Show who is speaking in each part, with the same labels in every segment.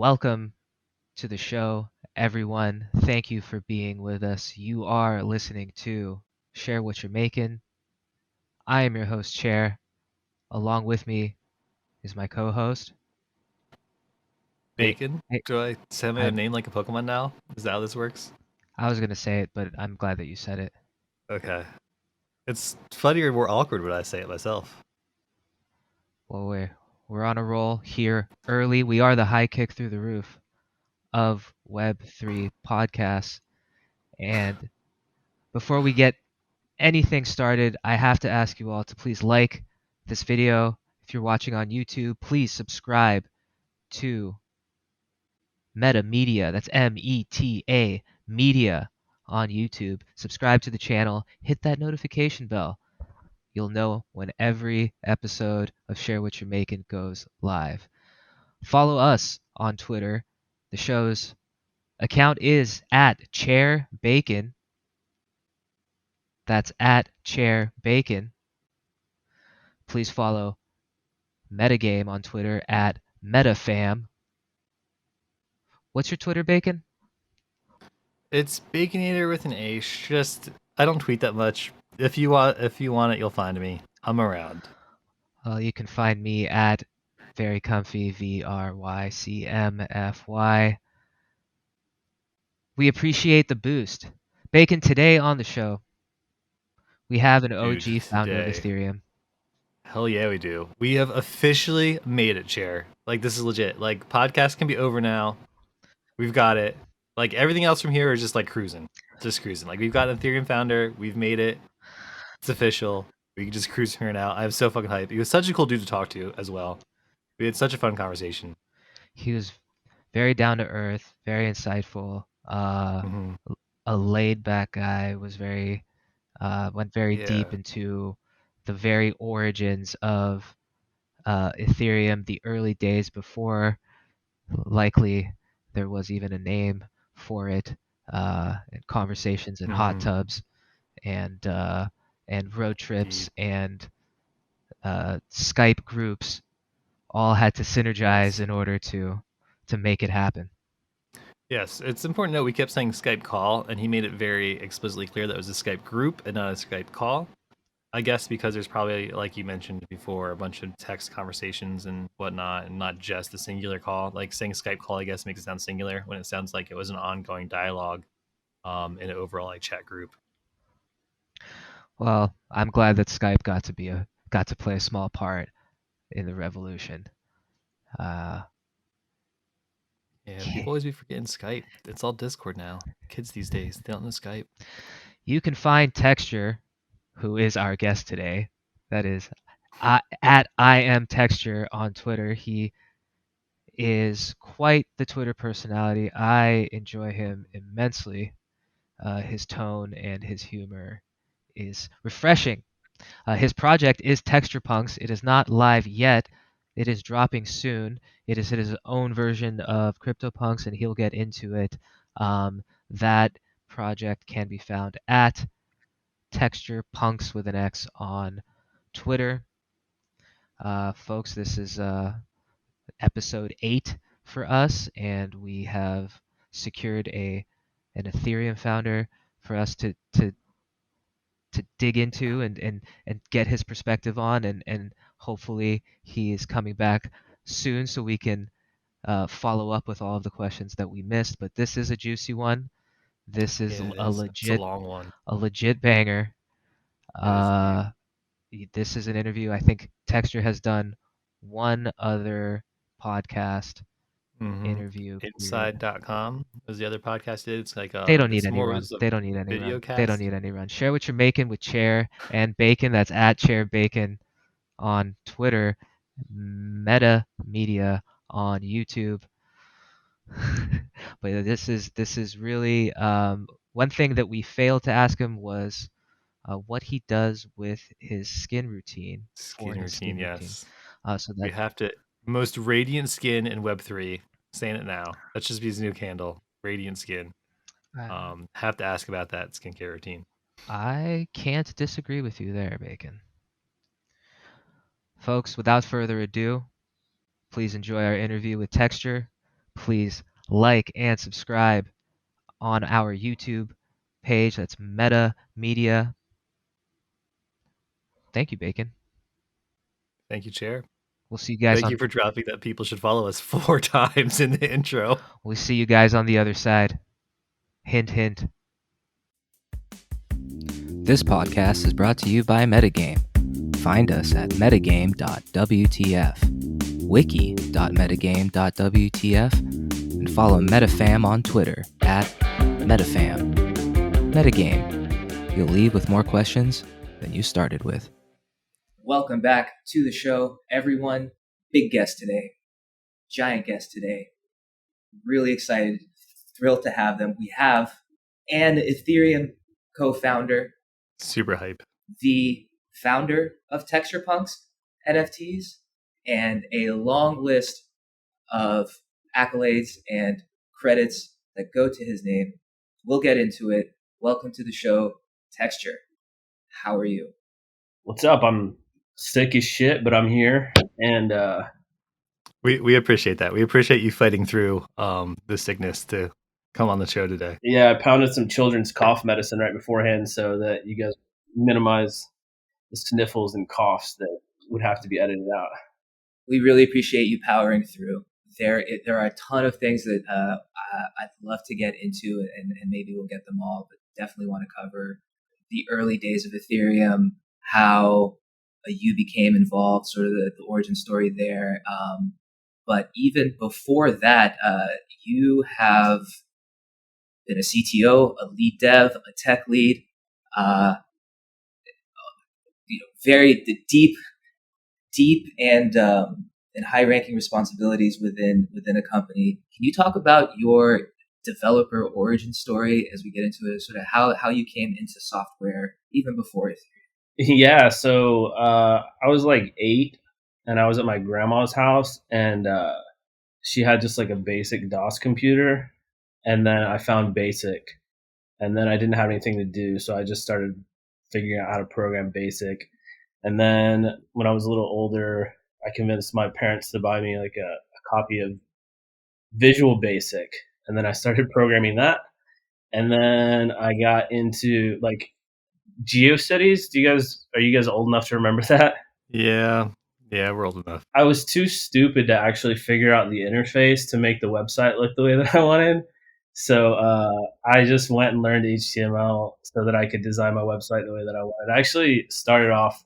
Speaker 1: Welcome to the show, everyone. Thank you for being with us. You are listening to Share What You're Making. I am your host, Chair. Along with me is my co-host. Wait,
Speaker 2: Bacon?
Speaker 1: hey,
Speaker 2: Do I say my
Speaker 1: I'm.
Speaker 2: name like a Pokemon now? Is that how this works?
Speaker 1: I was gonna say it, but I'm glad that you said it.
Speaker 2: Okay. It's funnier and more awkward when I say it myself.
Speaker 1: Well, we're on a roll here early. We are the high kick through the roof of Web3 podcasts. And before we get anything started, I have to ask you all to please like this video. If you're watching on YouTube, please subscribe to Meta Media. That's META Media on YouTube. Subscribe to the channel. Hit that notification bell. You'll know when every episode of Share What You're Making goes live. Follow us on Twitter. The show's account is at Chair Bacon. That's at Chair Bacon. Please follow Metagame on Twitter at MetaFam. What's your Twitter, Bacon?
Speaker 2: It's Baconator with an H. Just I don't tweet that much. If you want it, you'll find me. I'm around.
Speaker 1: You can find me at Very Comfy, VRYCMFY. We appreciate the boost. Bacon, today on the show, we have an
Speaker 2: Dude,
Speaker 1: OG founder of
Speaker 2: today.
Speaker 1: Ethereum.
Speaker 2: Hell yeah, we do. We have officially made it, Chair. Like this is legit. Like podcasts can be over now. We've got it. Like everything else from here is just like cruising. Just cruising. Like we've got an Ethereum founder, we've made it. It's official. We can just cruise from here now. I'm so fucking hyped. He was such a cool dude to talk to as well. We had such a fun conversation.
Speaker 1: He was very down to earth, very insightful,
Speaker 2: Hmm.
Speaker 1: a laid back guy, went very
Speaker 2: Yeah.
Speaker 1: deep into the very origins of Ethereum, the early days before likely there was even a name for it, and conversations in hot
Speaker 2: Hmm.
Speaker 1: tubs and road trips
Speaker 2: Indeed.
Speaker 1: and Skype groups all had to synergize
Speaker 2: Yes.
Speaker 1: in order to make it happen.
Speaker 2: Yes. It's important to note we kept saying Skype call, and he made it very explicitly clear that it was a Skype group and not a Skype call. I guess because there's probably, like you mentioned before, a bunch of text conversations and whatnot, and not just a singular call. Like saying Skype call, I guess, makes it sound singular when it sounds like it was an ongoing dialogue in an overall like chat group.
Speaker 1: Well, I'm glad that Skype got to play a small part in the revolution. Uh,
Speaker 2: Yeah, people always be forgetting Skype. It's all Discord now. Kids these days, they don't know Skype.
Speaker 1: you can find Texture, who is our guest today. That is at I am Texture on Twitter. He is quite the Twitter personality. I enjoy him immensely. His tone and his humor is refreshing. His project is Texture Punx. It is not live yet. It is dropping soon. It is his own version of CryptoPunks, and he'll get into it. That project can be found at Texture Punx with an X on Twitter. Folks, this is episode 8 for us, and we have secured an Ethereum founder for us to dig into and get his perspective on, and hopefully he is coming back soon so we can follow up with all of the questions that we missed. But this is a juicy one. This
Speaker 2: Yeah,
Speaker 1: is
Speaker 2: it is. It's a long one.
Speaker 1: a legit banger.
Speaker 2: It is indeed.
Speaker 1: Uh, this is an interview. I think Texture has done one other podcast
Speaker 2: Mm-hmm.
Speaker 1: interview.
Speaker 2: Inside.com was the other podcast did. It's like
Speaker 1: They don't need
Speaker 2: it's
Speaker 1: any
Speaker 2: more
Speaker 1: run.
Speaker 2: as a
Speaker 1: They don't need any
Speaker 2: video
Speaker 1: run. They don't
Speaker 2: cast.
Speaker 1: need any run. Share what you're making with Chair and Bacon. That's at Chair Bacon on Twitter, Meta Media on YouTube. But this is really one thing that we failed to ask him was what he does with his skin routine for
Speaker 2: Skin
Speaker 1: his
Speaker 2: routine,
Speaker 1: skin routine.
Speaker 2: yes.
Speaker 1: So
Speaker 2: We
Speaker 1: that
Speaker 2: have to most radiant skin in Web3. Saying it now. That should be his new candle. Radiant skin.
Speaker 1: uh,
Speaker 2: Have to ask about that skincare routine.
Speaker 1: I can't disagree with you there, Bacon. Folks, without further ado, please enjoy our interview with Texture. please like and subscribe on our YouTube page. That's Meta Media. Thank you, Bacon.
Speaker 2: Thank you, Chair.
Speaker 1: We'll see you guys
Speaker 2: Thank
Speaker 1: on
Speaker 2: you for dropping that people should follow us 4 times in the intro.
Speaker 1: we'll see you guys on the other side. Hint hint.
Speaker 3: This podcast is brought to you by Metagame. Find us at metagame.wtf, wiki.metagame.wtf, and follow MetaFam on Twitter at MetaFam. Metagame. You'll leave with more questions than you started with.
Speaker 4: Welcome back to the show, everyone. Big guest today, giant guest today. Really excited, thrilled to have them. We have an Ethereum co-founder,
Speaker 2: Super hype.
Speaker 4: the founder of Texture Punx NFTs, and a long list of accolades and credits that go to his name. We'll get into it. Welcome to the show, Texture. How are you?
Speaker 5: What's up? I'm sick as shit, but I'm here, and
Speaker 2: We appreciate that. We appreciate you fighting through the sickness to come on the show today.
Speaker 5: yeah, I pounded some children's cough medicine right beforehand so that you guys minimize the sniffles and coughs that would have to be edited out.
Speaker 4: We really appreciate you powering through. There are a ton of things that I'd love to get into, and maybe we'll get them all, but definitely want to cover the early days of Ethereum, how you became involved, sort of the origin story there. But even before that, you have been a CTO, a lead dev, a tech lead, very deep and high-ranking responsibilities within a company. Can you talk about your developer origin story as we get into it, sort of how you came into software even before Ethereum?
Speaker 5: Yeah, so I was like 8, and I was at my grandma's house, and she had just like a basic DOS computer, and then I found BASIC, and then I didn't have anything to do, so I just started figuring out how to program BASIC. And then when I was a little older, I convinced my parents to buy me like a copy of Visual Basic, and then I started programming that. And then I got into like GeoCities. Are you guys old enough to remember that?
Speaker 2: Yeah, we're old enough.
Speaker 5: I was too stupid to actually figure out the interface to make the website look the way that I wanted. So I just went and learned HTML so that I could design my website the way that I wanted. I actually started off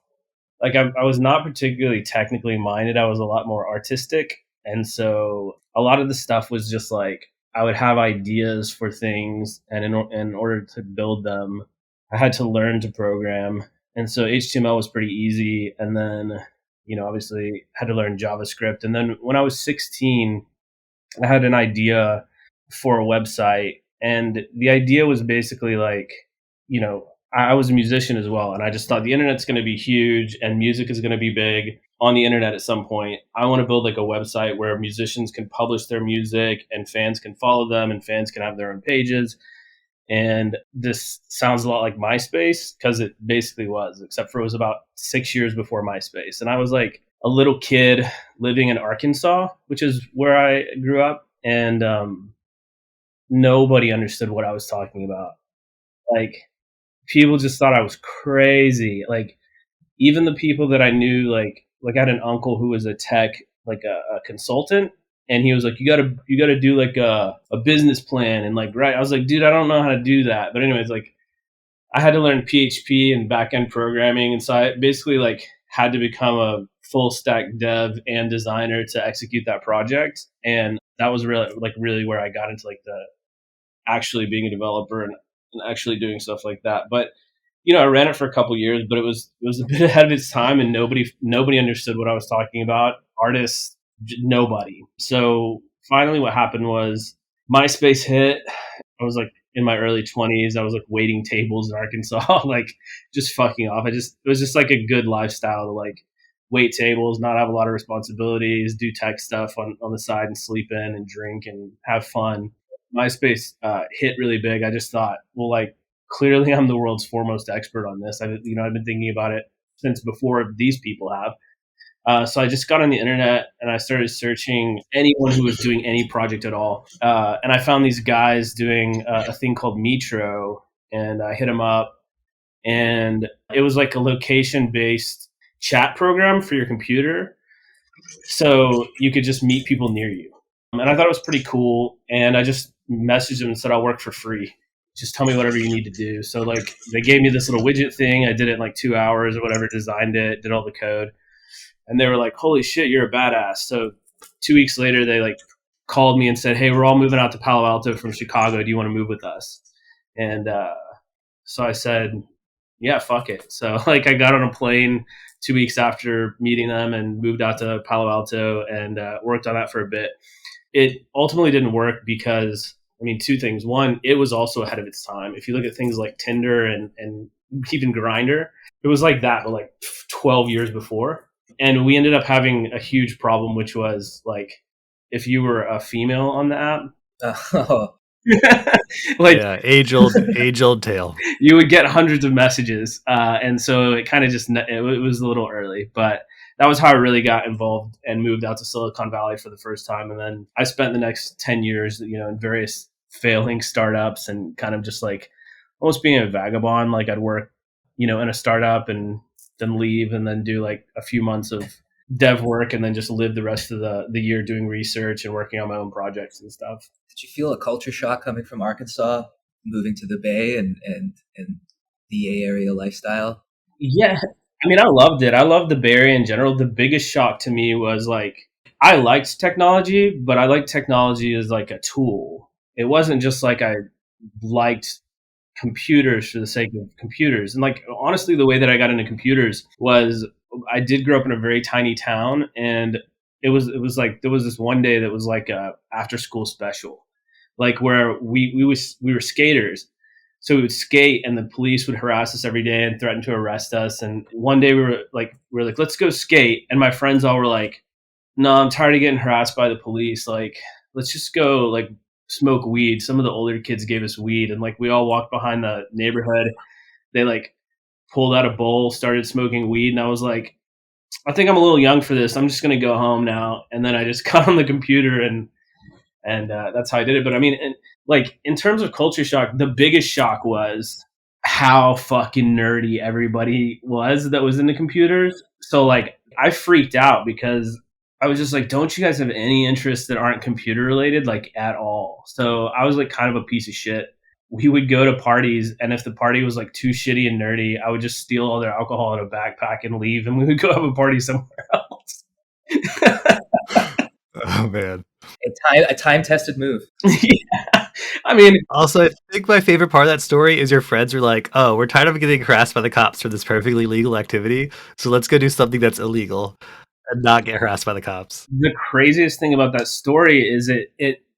Speaker 5: like I was not particularly technically minded. I was a lot more artistic. And so a lot of the stuff was just like I would have ideas for things. And in order to build them, I had to learn to program. And so HTML was pretty easy. And then, obviously had to learn JavaScript. And then when I was 16, I had an idea for a website. And the idea was basically like, I was a musician as well. And I just thought the internet's going to be huge and music is going to be big on the internet at some point. I want to build like a website where musicians can publish their music and fans can follow them and fans can have their own pages. And this sounds a lot like MySpace because it basically was, except for it was about 6 years before MySpace. And I was like a little kid living in Arkansas, which is where I grew up. And nobody understood what I was talking about. Like, people just thought I was crazy. Like, even the people that I knew, like I had an uncle who was a tech, like a consultant, and he was like, you gotta do like a business plan and like, right. I was like, dude, I don't know how to do that. But anyways, like I had to learn PHP and backend programming. And so I basically like had to become a full stack dev and designer to execute that project. And that was really where I got into like the actually being a developer and actually doing stuff like that. But I ran it for a couple years, but it was a bit ahead of its time, and nobody understood what I was talking about. Artists, nobody. So finally, what happened was MySpace hit. I was like in my early 20s. I was like waiting tables in Arkansas, like just fucking off. It was just like a good lifestyle to like wait tables, not have a lot of responsibilities, do tech stuff on the side, and sleep in and drink and have fun. MySpace hit really big. I just thought, well, like clearly I'm the world's foremost expert on this. I've been thinking about it since before these people have. So I just got on the internet and I started searching anyone who was doing any project at all. And I found these guys doing a thing called Metro, and I hit them up. And it was like a location-based chat program for your computer. So you could just meet people near you. And I thought it was pretty cool. And I just messaged them and said, I'll work for free. Just tell me whatever you need to do. So like they gave me this little widget thing. I did it in like 2 hours or whatever, designed it, did all the code. And they were like, holy shit, you're a badass. So 2 weeks later, they like called me and said, hey, we're all moving out to Palo Alto from Chicago. Do you want to move with us? And so I said, yeah, fuck it. So like I got on a plane 2 weeks after meeting them and moved out to Palo Alto and worked on that for a bit. It ultimately didn't work because, I mean, two things. One, it was also ahead of its time. If you look at things like Tinder and even Grindr, it was like that, but like 12 years before. And we ended up having a huge problem, which was like if you were a female on the app, like
Speaker 2: yeah, age old tale.
Speaker 5: You would get hundreds of messages, and so it kind of just it was a little early, but that was how I really got involved and moved out to Silicon Valley for the first time. And then I spent the next 10 years, in various failing startups and kind of just like almost being a vagabond. Like I'd work, in a startup and then leave and then do like a few months of dev work and then just live the rest of the year doing research and working on my own projects and stuff.
Speaker 4: Did you feel a culture shock coming from Arkansas, moving to the Bay and the A area lifestyle?
Speaker 5: Yeah. I mean, I loved it. I loved the Bay Area in general. The biggest shock to me was like, I liked technology, but I liked technology as like a tool. It wasn't just like I liked computers for the sake of computers. And like, honestly, the way that I got into computers was I did grow up in a very tiny town, and it was like there was this one day that was like a after school special, like where we were skaters. So we would skate and the police would harass us every day and threaten to arrest us. And one day we were like, let's go skate. And my friends all were like, no, I'm tired of getting harassed by the police. Like, let's just go like smoke weed. Some of the older kids gave us weed, and like we all walked behind the neighborhood. They like pulled out a bowl, started smoking weed. And I was like, I think I'm a little young for this. I'm just going to go home now. And then I just got on the computer and that's how I did it. But I mean, like in terms of culture shock, the biggest shock was how fucking nerdy everybody was that was into computers. So like I freaked out because I was just like, don't you guys have any interests that aren't computer related, like at all? So I was like kind of a piece of shit. We would go to parties, and if the party was like too shitty and nerdy, I would just steal all their alcohol in a backpack and leave, and we would go have a party somewhere else.
Speaker 2: Oh man.
Speaker 4: A time-tested move.
Speaker 5: Yeah. I mean,
Speaker 2: also, I think my favorite part of that story is your friends are like, oh, we're tired of getting harassed by the cops for this perfectly legal activity, so let's go do something that's illegal and not get harassed by the cops.
Speaker 5: The craziest thing about that story is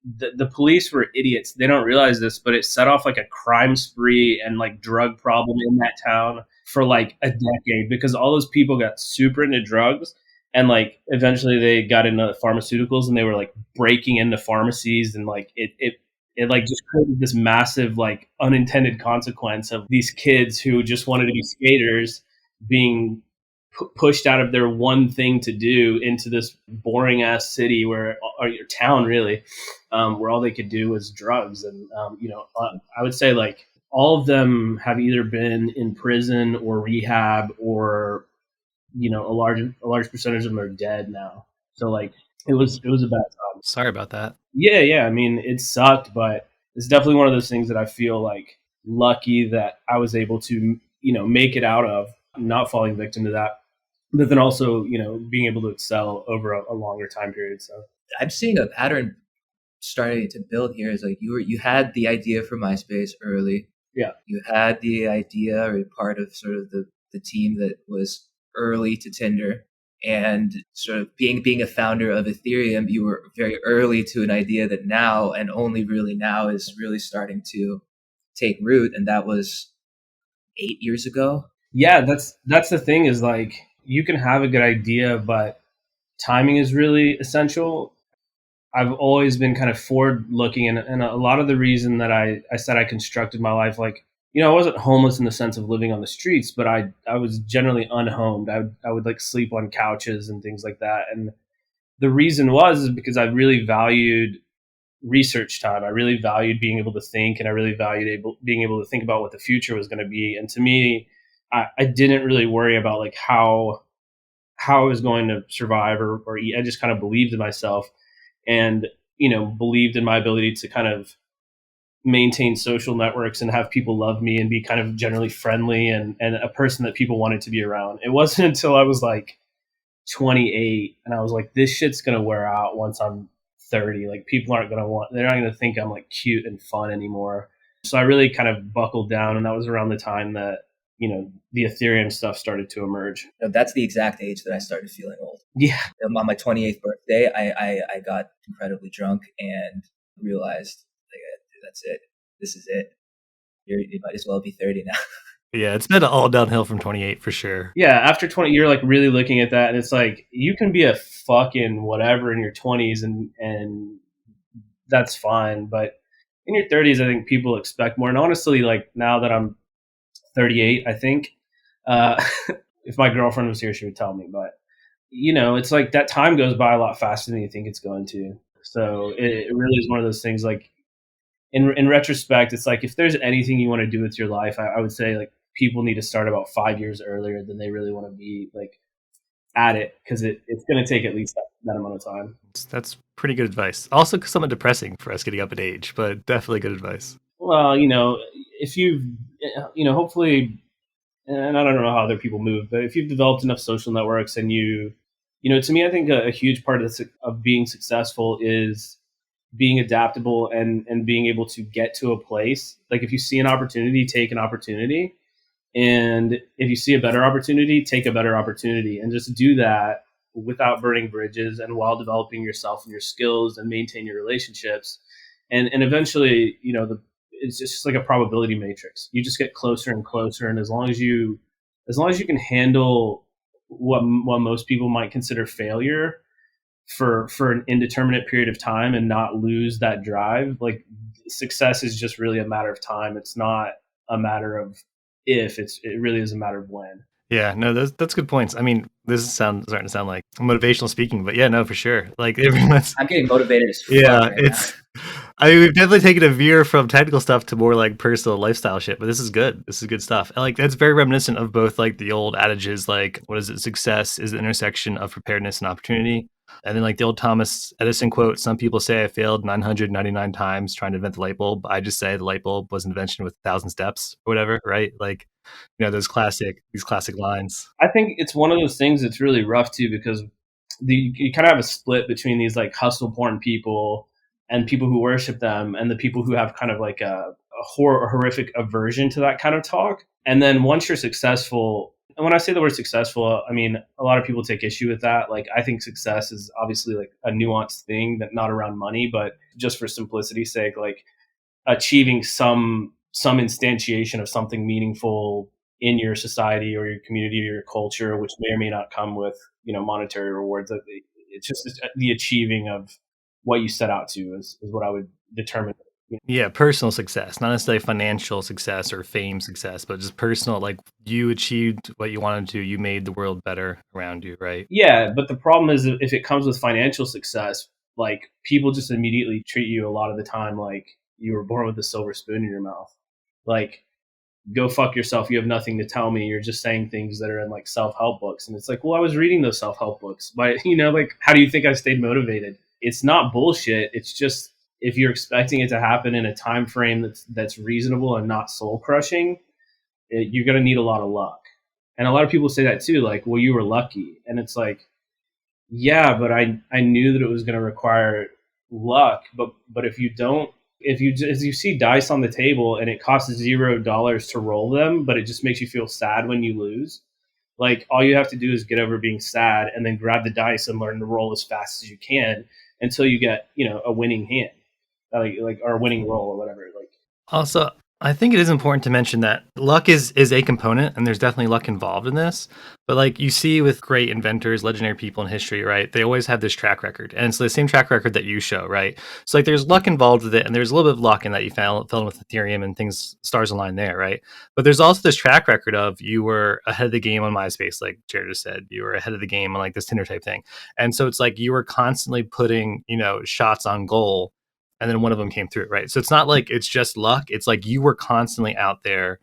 Speaker 5: the police were idiots. They don't realize this, but it set off like a crime spree and like drug problem in that town for like a decade because all those people got super into drugs. And like eventually they got into pharmaceuticals and they were like breaking into pharmacies, and like it like just created this massive like unintended consequence of these kids who just wanted to be skaters being pushed out of their one thing to do into this boring ass city or your town really, where all they could do was drugs. And I would say like all of them have either been in prison or rehab, or a large percentage of them are dead now. So like it was a bad time.
Speaker 2: Sorry about that.
Speaker 5: Yeah. I mean, it sucked, but it's definitely one of those things that I feel like lucky that I was able to, make it out of, not falling victim to that, but then also, being able to excel over a longer time period. So
Speaker 4: I'm seeing a pattern starting to build here. Is like you had the idea for MySpace early.
Speaker 5: Yeah.
Speaker 4: You had the idea or part of sort of the team that was early to Tinder, and sort of being a founder of Ethereum, you were very early to an idea that now and only really now is really starting to take root. And that was 8 years ago.
Speaker 5: Yeah, that's the thing is like you can have a good idea, but timing is really essential. I've always been kind of forward looking, and a lot of the reason that I said I constructed my life like I wasn't homeless in the sense of living on the streets, but I was generally unhomed. I would like sleep on couches and things like that. And the reason is because I really valued research time. I really valued being able to think, and I really valued being able to think about what the future was going to be. And to me, I didn't really worry about like how I was going to survive or eat. I just kind of believed in myself and, believed in my ability to kind of maintain social networks and have people love me and be kind of generally friendly and a person that people wanted to be around. It wasn't until I was like 28 and I was like, this shit's going to wear out once I'm 30. Like people they're not going to think I'm like cute and fun anymore. So I really kind of buckled down, and that was around the time that, the Ethereum stuff started to emerge.
Speaker 4: That's the exact age that I started feeling old.
Speaker 5: Yeah.
Speaker 4: On my 28th birthday, I got incredibly drunk and realized, like, that's it. This is it. You might as well be 30 now.
Speaker 2: Yeah, it's been all downhill from 28 for sure.
Speaker 5: Yeah, after 20, you're like really looking at that, and it's like you can be a fucking whatever in your 20s, and that's fine. But in your 30s, I think people expect more. And honestly, like now that I'm 38, I think if my girlfriend was here, she would tell me. But it's like that time goes by a lot faster than you think it's going to. So it really is one of those things. Like in retrospect, it's like if there's anything you want to do with your life, I would say like people need to start about 5 years earlier than they really want to be like at it, because it's going to take at least that amount of time.
Speaker 2: That's pretty good advice. Also somewhat depressing for us getting up in age, but definitely good advice.
Speaker 5: Well, if you've, hopefully, and I don't know how other people move, but if you've developed enough social networks and to me, I think a huge part of being successful is being adaptable and being able to get to a place. Like if you see an opportunity, take an opportunity. And if you see a better opportunity, take a better opportunity, and just do that without burning bridges and while developing yourself and your skills and maintain your relationships. And eventually, it's just like a probability matrix. You just get closer and closer. And as long as you can handle what most people might consider failure for an indeterminate period of time and not lose that drive, like success is just really a matter of time. It's not a matter of if, it really is a matter of when.
Speaker 2: Yeah, no, that's good points. I mean, this is starting to sound like motivational speaking, but yeah, no, for sure. Like everyone's,
Speaker 4: I'm getting motivated as fuck.
Speaker 2: yeah,
Speaker 4: right
Speaker 2: it's. I mean, we've definitely taken a veer from technical stuff to more like personal lifestyle shit, but this is good. This is good stuff. And like that's very reminiscent of both like the old adages, like what is it? Success is the intersection of preparedness and opportunity. And then like the old Thomas Edison quote, some people say I failed 999 times trying to invent the light bulb. I just say the light bulb was an invention with 1,000 steps or whatever, right? Like, these classic lines.
Speaker 5: I think it's one of those things that's really rough too, because you kind of have a split between these like hustle porn people and people who worship them, and the people who have kind of like a horrific aversion to that kind of talk. And then once you're successful, and when I say the word successful, I mean, a lot of people take issue with that. Like, I think success is obviously like a nuanced thing that not around money, but just for simplicity's sake, like achieving some instantiation of something meaningful in your society or your community or your culture, which may or may not come with, monetary rewards. It's just the achieving of what you set out to is what I would determine.
Speaker 2: Yeah, personal success, not necessarily financial success or fame success, but just personal, like you achieved what you wanted to, you made the world better around you, right?
Speaker 5: Yeah, but the problem is if it comes with financial success, like people just immediately treat you a lot of the time like you were born with a silver spoon in your mouth. Like, go fuck yourself. You have nothing to tell me. You're just saying things that are in like self-help books. And it's like, well, I was reading those self-help books, but like, how do you think I stayed motivated? It's not bullshit. It's just, if you're expecting it to happen in a time frame that's reasonable and not soul crushing, you're going to need a lot of luck. And a lot of people say that too, like, well, you were lucky. And it's like, yeah, but I knew that it was going to require luck. But if you see dice on the table and it costs $0 to roll them, but it just makes you feel sad when you lose, like all you have to do is get over being sad and then grab the dice and learn to roll as fast as you can until you get, a winning hand, like or a winning roll or whatever. Like,
Speaker 2: also, I think it is important to mention that luck is a component, and there's definitely luck involved in this. But like you see with great inventors, legendary people in history, right? They always have this track record, and it's the same track record that you show, right? So like there's luck involved with it, and there's a little bit of luck in that you fell in with Ethereum and things, stars align there, right? But there's also this track record of you were ahead of the game on MySpace, like Jared just said, you were ahead of the game on like this Tinder type thing, and so it's like you were constantly putting shots on goal, and then one of them came through, right? So it's not like it's just luck. It's like you were constantly out there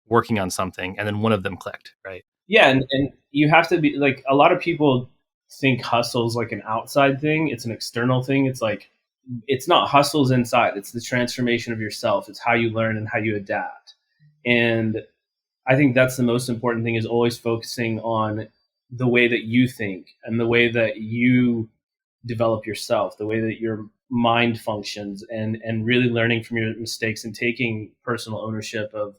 Speaker 2: working on something, and then one of them clicked, right?
Speaker 5: Yeah, and you have to be like, a lot of people think hustle's like an outside thing. It's an external thing. It's like, it's not. Hustle's inside. It's the transformation of yourself. It's how you learn and how you adapt. And I think that's the most important thing, is always focusing on the way that you think and the way that you develop yourself, the way that your mind functions, and really learning from your mistakes and taking personal ownership of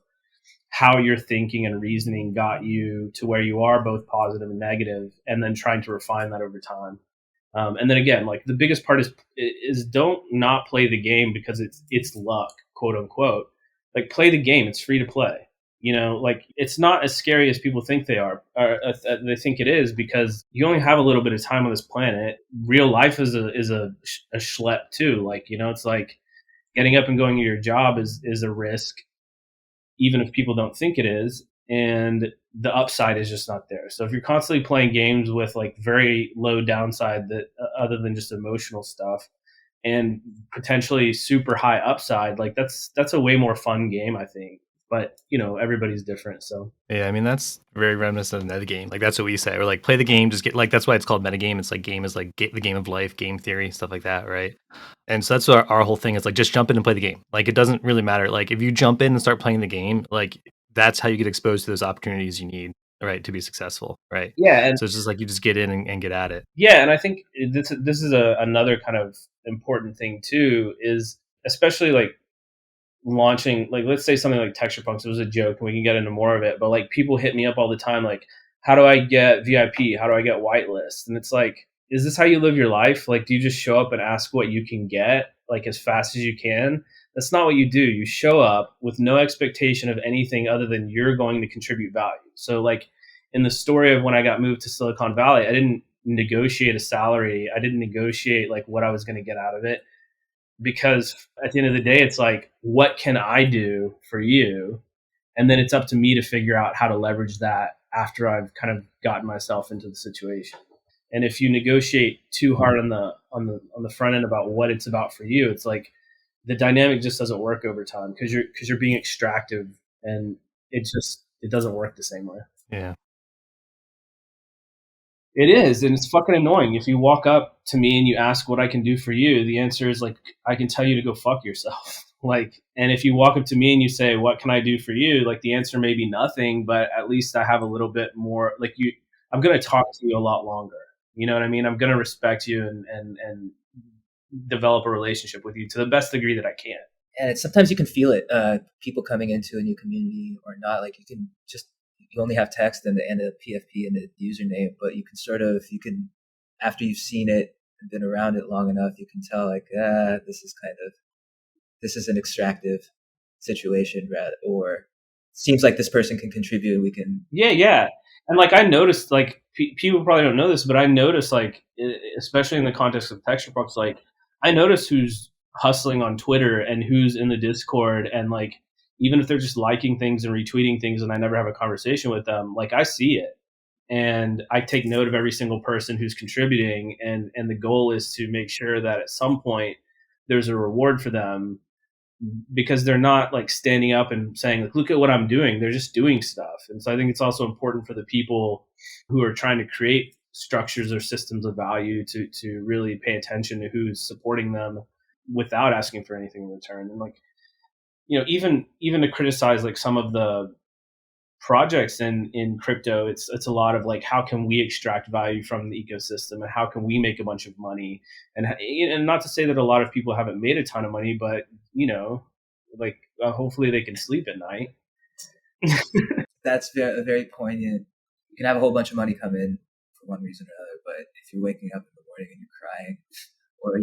Speaker 5: how your thinking and reasoning got you to where you are, both positive and negative, and then trying to refine that over time. And then again, like the biggest part is don't not play the game because it's luck, quote unquote. Like, play the game; it's free to play. Like, it's not as scary as people think they are, or they think it is, because you only have a little bit of time on this planet. Real life is a schlep too. Like, it's like getting up and going to your job is a risk, even if people don't think it is, and the upside is just not there. So if you're constantly playing games with like very low downside, that other than just emotional stuff, and potentially super high upside, like that's a way more fun game, I think. But everybody's different, so
Speaker 2: Yeah, I mean that's very reminiscent of the game. Like that's what we say. We're like, play the game, just get like, that's why it's called metagame. It's like game is like the game of life, game theory, stuff like that, right? And so that's what our whole thing is, like, just jump in and play the game. Like it doesn't really matter. Like if you jump in and start playing the game, like that's how you get exposed to those opportunities you need, right, to be successful, right?
Speaker 5: yeah. And
Speaker 2: So it's just like you just get in and get at it.
Speaker 5: yeah, and I think this is another kind of important thing too, is especially like launching, like, let's say something like Texture Punx. It was a joke, and we can get into more of it, but like people hit me up all the time, like, how do I get VIP? How do I get whitelist? And it's like, is this how you live your life? Like, do you just show up and ask what you can get, like, as fast as you can? That's not what you do. You show up with no expectation of anything other than you're going to contribute value. So like in the story of when I got moved to Silicon Valley, I didn't negotiate a salary. I didn't negotiate like what I was going to get out of it, because at the end of the day, it's like, what can I do for you? And then it's up to me to figure out how to leverage that after I've kind of gotten myself into the situation. And if you negotiate too hard on the front end about what it's about for you, it's like the dynamic just doesn't work over time, because you're being extractive, and it doesn't work the same way.
Speaker 2: Yeah.
Speaker 5: It is, and it's fucking annoying. If you walk up to me and you ask what I can do for you, the answer is like, I can tell you to go fuck yourself. Like, and if you walk up to me and you say, what can I do for you? Like, the answer may be nothing, but at least I have a little bit more, like, I'm going to talk to you a lot longer. You know what I mean? I'm going to respect you and develop a relationship with you to the best degree that I can.
Speaker 4: And sometimes you can feel it, people coming into a new community or not. Like, you only have text and the PFP and the username, but you can after you've seen it and been around it long enough, you can tell like, this is an extractive situation, or seems like this person can contribute. We can.
Speaker 5: Yeah. And like, I noticed, like, people probably don't know this, but I noticed, like, especially in the context of Texture Punx, like, I notice who's hustling on Twitter and who's in the Discord, and like, even if they're just liking things and retweeting things and I never have a conversation with them, like, I see it. And I take note of every single person who's contributing, and the goal is to make sure that at some point there's a reward for them, because they're not like standing up and saying like, look at what I'm doing. They're just doing stuff. And so I think it's also important for the people who are trying to create structures or systems of value to really pay attention to who's supporting them without asking for anything in return. And like, even to criticize like some of the projects in crypto, it's a lot of like, how can we extract value from the ecosystem, and how can we make a bunch of money? And not to say that a lot of people haven't made a ton of money, but like, hopefully they can sleep at night.
Speaker 4: That's very poignant. You can have a whole bunch of money come in for one reason or another, but if you're waking up in the morning and you're crying, or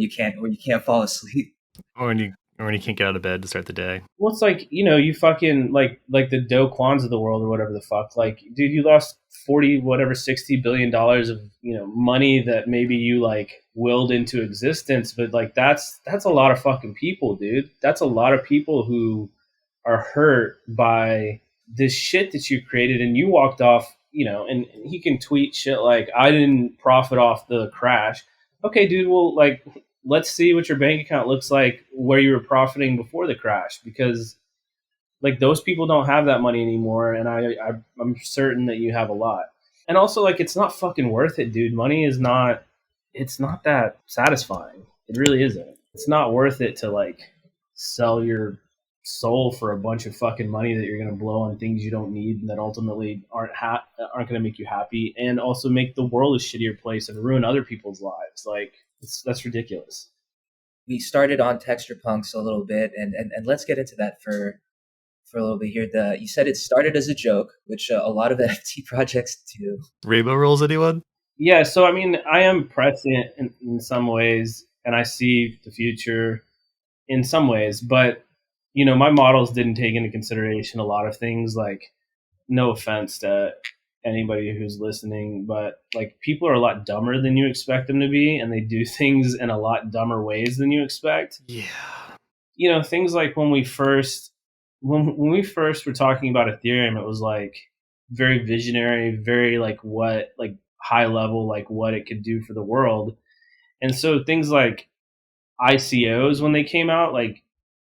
Speaker 4: you can't fall asleep,
Speaker 2: Or when you Or when you can't get out of bed to start the day.
Speaker 5: Well, it's like, you fucking like the Do Kwans of the world or whatever the fuck. Like, dude, you lost $60 billion of money that maybe you like willed into existence, but like that's a lot of fucking people, dude. That's a lot of people who are hurt by this shit that you created, and you walked off. And he can tweet shit like, "I didn't profit off the crash." Okay, dude. Well, like, let's see what your bank account looks like where you were profiting before the crash, because like those people don't have that money anymore, and I'm certain that you have a lot. And also, like, it's not fucking worth it, dude. Money is not, it's not that satisfying. It really isn't. It's not worth it to like sell your soul for a bunch of fucking money that you're going to blow on things you don't need and that ultimately aren't going to make you happy, and also make the world a shittier place and ruin other people's lives. Like, that's ridiculous.
Speaker 4: We started on Texture Punx a little bit, and let's get into that for a little bit here. You said it started as a joke, which a lot of NFT projects do.
Speaker 2: Rainbow rolls, anyone?
Speaker 5: Yeah, so I mean, I am prescient in some ways, and I see the future in some ways, but my models didn't take into consideration a lot of things. Like, no offense to anybody who's listening, but like, people are a lot dumber than you expect them to be, and they do things in a lot dumber ways than you expect.
Speaker 2: Yeah.
Speaker 5: Things like when we first were talking about Ethereum, it was like very visionary, very like high level, like what it could do for the world. And so things like ICOs, when they came out, like,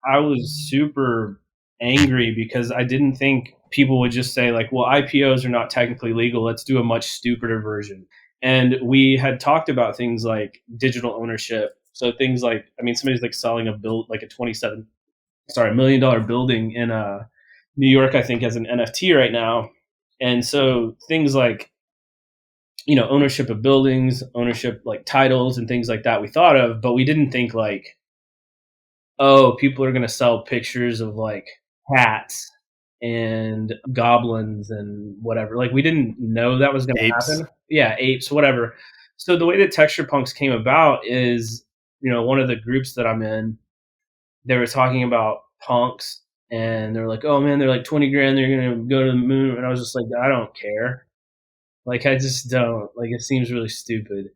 Speaker 5: I was super angry because I didn't think people would just say like, well, IPOs are not technically legal, let's do a much stupider version. And we had talked about things like digital ownership. So things like, I mean, somebody's like selling a $1 million building in New York, I think, as an NFT right now. And so things like, ownership of buildings, ownership like titles and things like that we thought of, but we didn't think like, oh, people are going to sell pictures of like hats and goblins and whatever. Like, we didn't know that was going to happen. Yeah, apes, whatever. So the way that Texture Punx came about is, one of the groups that I'm in, they were talking about punks, and they're like, oh man, they're like 20 grand, they're going to go to the moon. And I was just like, I don't care. Like, I just don't. Like, it seems really stupid.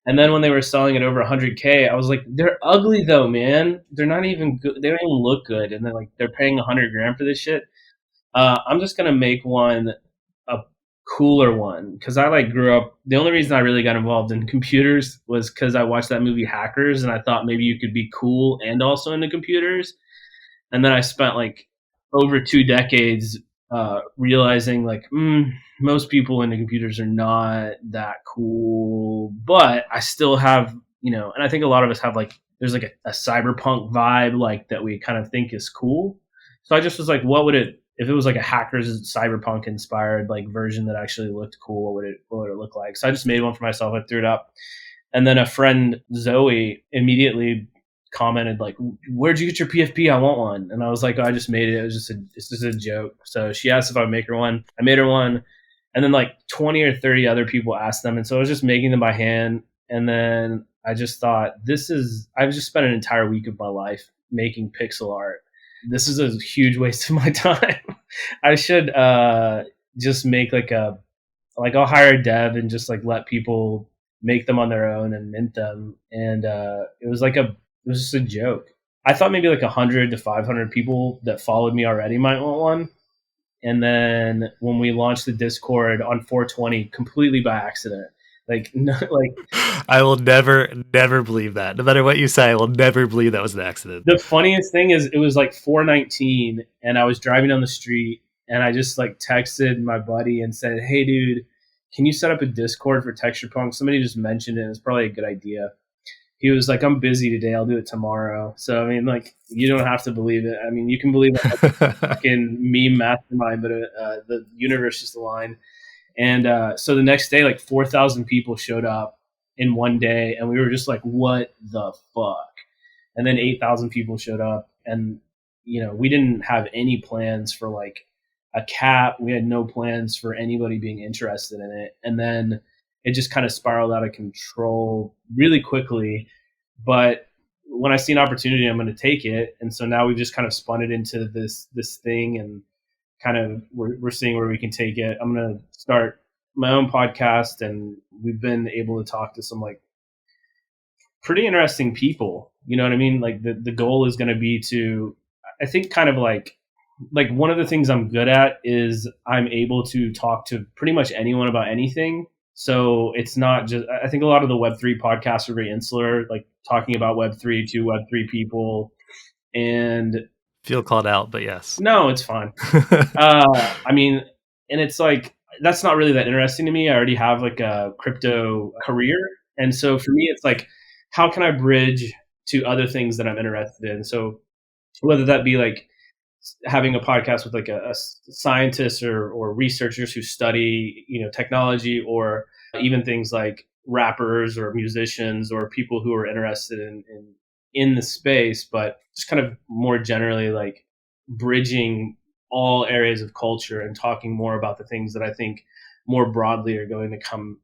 Speaker 5: And then when they were selling it over 100K, I was like, they're ugly though, man. They're not even good. They don't even look good. And they're paying 100 grand for this shit. I'm just going to make one, a cooler one. Cause I like grew up. The only reason I really got involved in computers was cause I watched that movie Hackers, and I thought maybe you could be cool and also into computers. And then I spent like over 2 decades realizing like, most people into computers are not that cool, but I still have, and I think a lot of us have like, there's like a cyberpunk vibe like that we kind of think is cool. So I just was like, what would it, if it was like a Hackers cyberpunk inspired like version that actually looked cool, what would it look like? So I just made one for myself. I threw it up. And then a friend, Zoe, immediately commented like, where'd you get your PFP? I want one. And I was like, oh, I just made it. It's just a joke. So she asked if I would make her one. I made her one. And then like 20 or 30 other people asked them. And so I was just making them by hand. And then I just thought, I've just spent an entire week of my life making pixel art. This is a huge waste of my time. I should just make I'll hire a dev and just like let people make them on their own and mint them. And it was just a joke. I thought maybe like 100 to 500 people that followed me already might want one. And then when we launched the Discord on 420, completely by accident,
Speaker 2: I will never believe that. No matter what you say, I will never believe that was an accident.
Speaker 5: The funniest thing is it was like 419, and I was driving down the street, and I just like texted my buddy and said, hey dude, can you set up a Discord for Texture Punx? Somebody just mentioned it. It's probably a good idea. He was like, I'm busy today, I'll do it tomorrow. So I mean, like, you don't have to believe it. I mean, you can believe it, like, fucking meme mastermind, but the universe just aligned. And so the next day, like 4,000 people showed up in one day, and we were just like, what the fuck? And then 8,000 people showed up, and we didn't have any plans for like a cap. We had no plans for anybody being interested in it. And then it just kind of spiraled out of control really quickly. But when I see an opportunity, I'm going to take it. And so now we've just kind of spun it into this thing, and kind of we're seeing where we can take it. I'm going to start my own podcast, and we've been able to talk to some like pretty interesting people. You know what I mean? Like the goal is going to be to, I think, kind of like one of the things I'm good at is I'm able to talk to pretty much anyone about anything. So it's not just, I think a lot of the Web3 podcasts are very insular, like talking about Web3 to Web3 people. And
Speaker 2: feel called out, but yes.
Speaker 5: No, it's fine. I mean, and it's like, that's not really that interesting to me. I already have like a crypto career. And so for me, it's like, how can I bridge to other things that I'm interested in? So whether that be like having a podcast with like a scientist or researchers who study, technology, or even things like rappers or musicians or people who are interested in the space, but just kind of more generally like bridging all areas of culture and talking more about the things that I think more broadly are going to come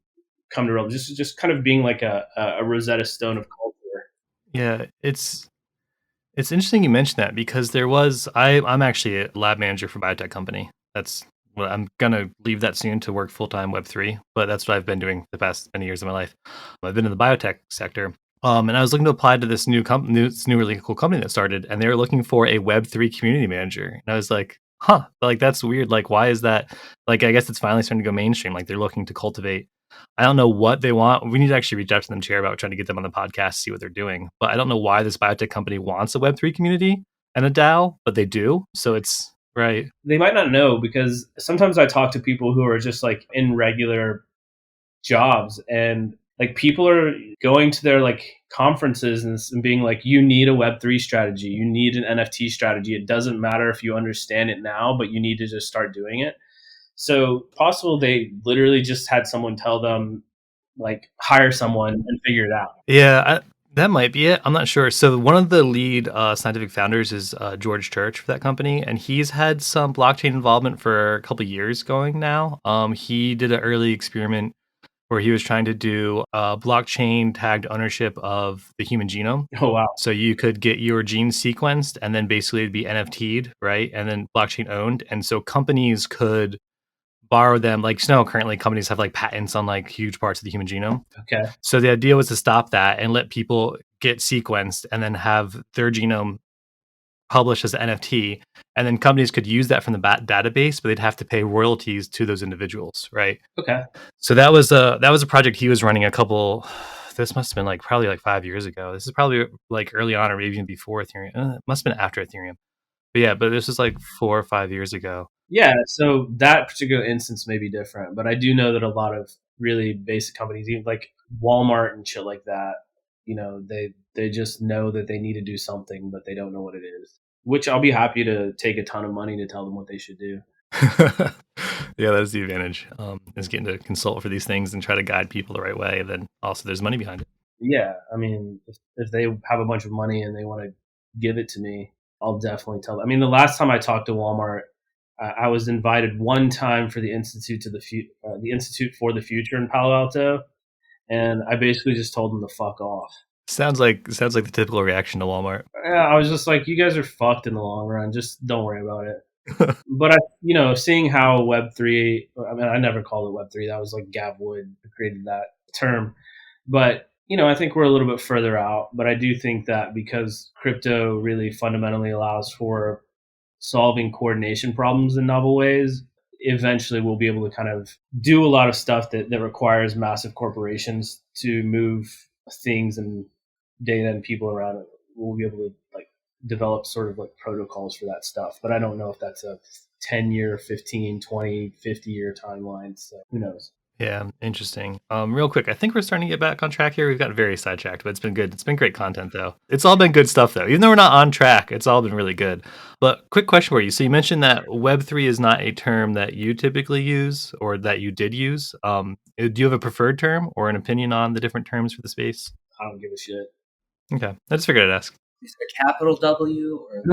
Speaker 5: to real. Just kind of being like a Rosetta Stone of culture.
Speaker 2: Yeah, it's interesting you mentioned that, because I'm actually a lab manager for a biotech company. That's well, I'm gonna leave that soon to work full time Web3, but that's what I've been doing the past many years of my life. I've been in the biotech sector, and I was looking to apply to this new really cool company that started, and they were looking for a Web3 community manager, and I was like, huh, like that's weird. Like, why is that? Like, I guess it's finally starting to go mainstream. Like, they're looking to cultivate. I don't know what they want. We need to actually reach out to them, Chair, about trying to get them on the podcast, see what they're doing. But I don't know why this biotech company wants a Web3 community and a DAO, but they do. So it's right.
Speaker 5: They might not know, because sometimes I talk to people who are just like in regular jobs, and like people are going to their like conferences and being like, you need a Web3 strategy, you need an NFT strategy. It doesn't matter if you understand it now, but you need to just start doing it. So possible they literally just had someone tell them, like, hire someone and figure it out.
Speaker 2: Yeah, that might be it. I'm not sure. So one of the lead scientific founders is George Church for that company, and he's had some blockchain involvement for a couple of years going now. He did an early experiment where he was trying to do blockchain tagged ownership of the human genome.
Speaker 5: Oh, wow.
Speaker 2: So you could get your gene sequenced and then basically it'd be NFT'd, right? And then blockchain owned. And so companies could borrow them. Like Snow, currently companies have like patents on like huge parts of the human genome.
Speaker 5: Okay.
Speaker 2: So the idea was to stop that and let people get sequenced and then have their genome published as an NFT. And then companies could use that from the database, but they'd have to pay royalties to those individuals, right?
Speaker 5: Okay.
Speaker 2: So that was a project he was running this must have been like probably like 5 years ago. This is probably like early on or maybe even before Ethereum. It must have been after Ethereum. But this was like 4 or 5 years ago.
Speaker 5: Yeah, so that particular instance may be different, but I do know that a lot of really basic companies, even like Walmart and shit like that, they just know that they need to do something, but they don't know what it is. Which I'll be happy to take a ton of money to tell them what they should do.
Speaker 2: Yeah, that's the advantage, is getting to consult for these things and try to guide people the right way. And then also there's money behind it.
Speaker 5: Yeah, I mean, if they have a bunch of money and they want to give it to me, I'll definitely tell them. I mean, the last time I talked to Walmart, I was invited one time for the Institute for the Future in Palo Alto, and I basically just told them to fuck off.
Speaker 2: Sounds like the typical reaction to Walmart.
Speaker 5: Yeah, I was just like, you guys are fucked in the long run. Just don't worry about it. But seeing how Web3, I mean, I never called it Web3. That was like Gav Wood who created that term. But I think we're a little bit further out. But I do think that because crypto really fundamentally allows for solving coordination problems in novel ways, eventually we'll be able to kind of do a lot of stuff that requires massive corporations to move things and data and people around it. We'll be able to like develop sort of like protocols for that stuff. But I don't know if that's a 10-year, 15, 20, 50-year timeline. So who knows?
Speaker 2: Yeah, interesting. Real quick, I think we're starting to get back on track here. We've got very sidetracked, but it's been good. It's been great content, though. It's all been good stuff, though. Even though we're not on track, it's all been really good. But quick question for you. So you mentioned that Web3 is not a term that you typically use or that you did use. Do you have a preferred term or an opinion on the different terms for the space?
Speaker 5: I don't give a shit.
Speaker 2: Okay, I just figured I'd ask.
Speaker 4: Is it a capital W or?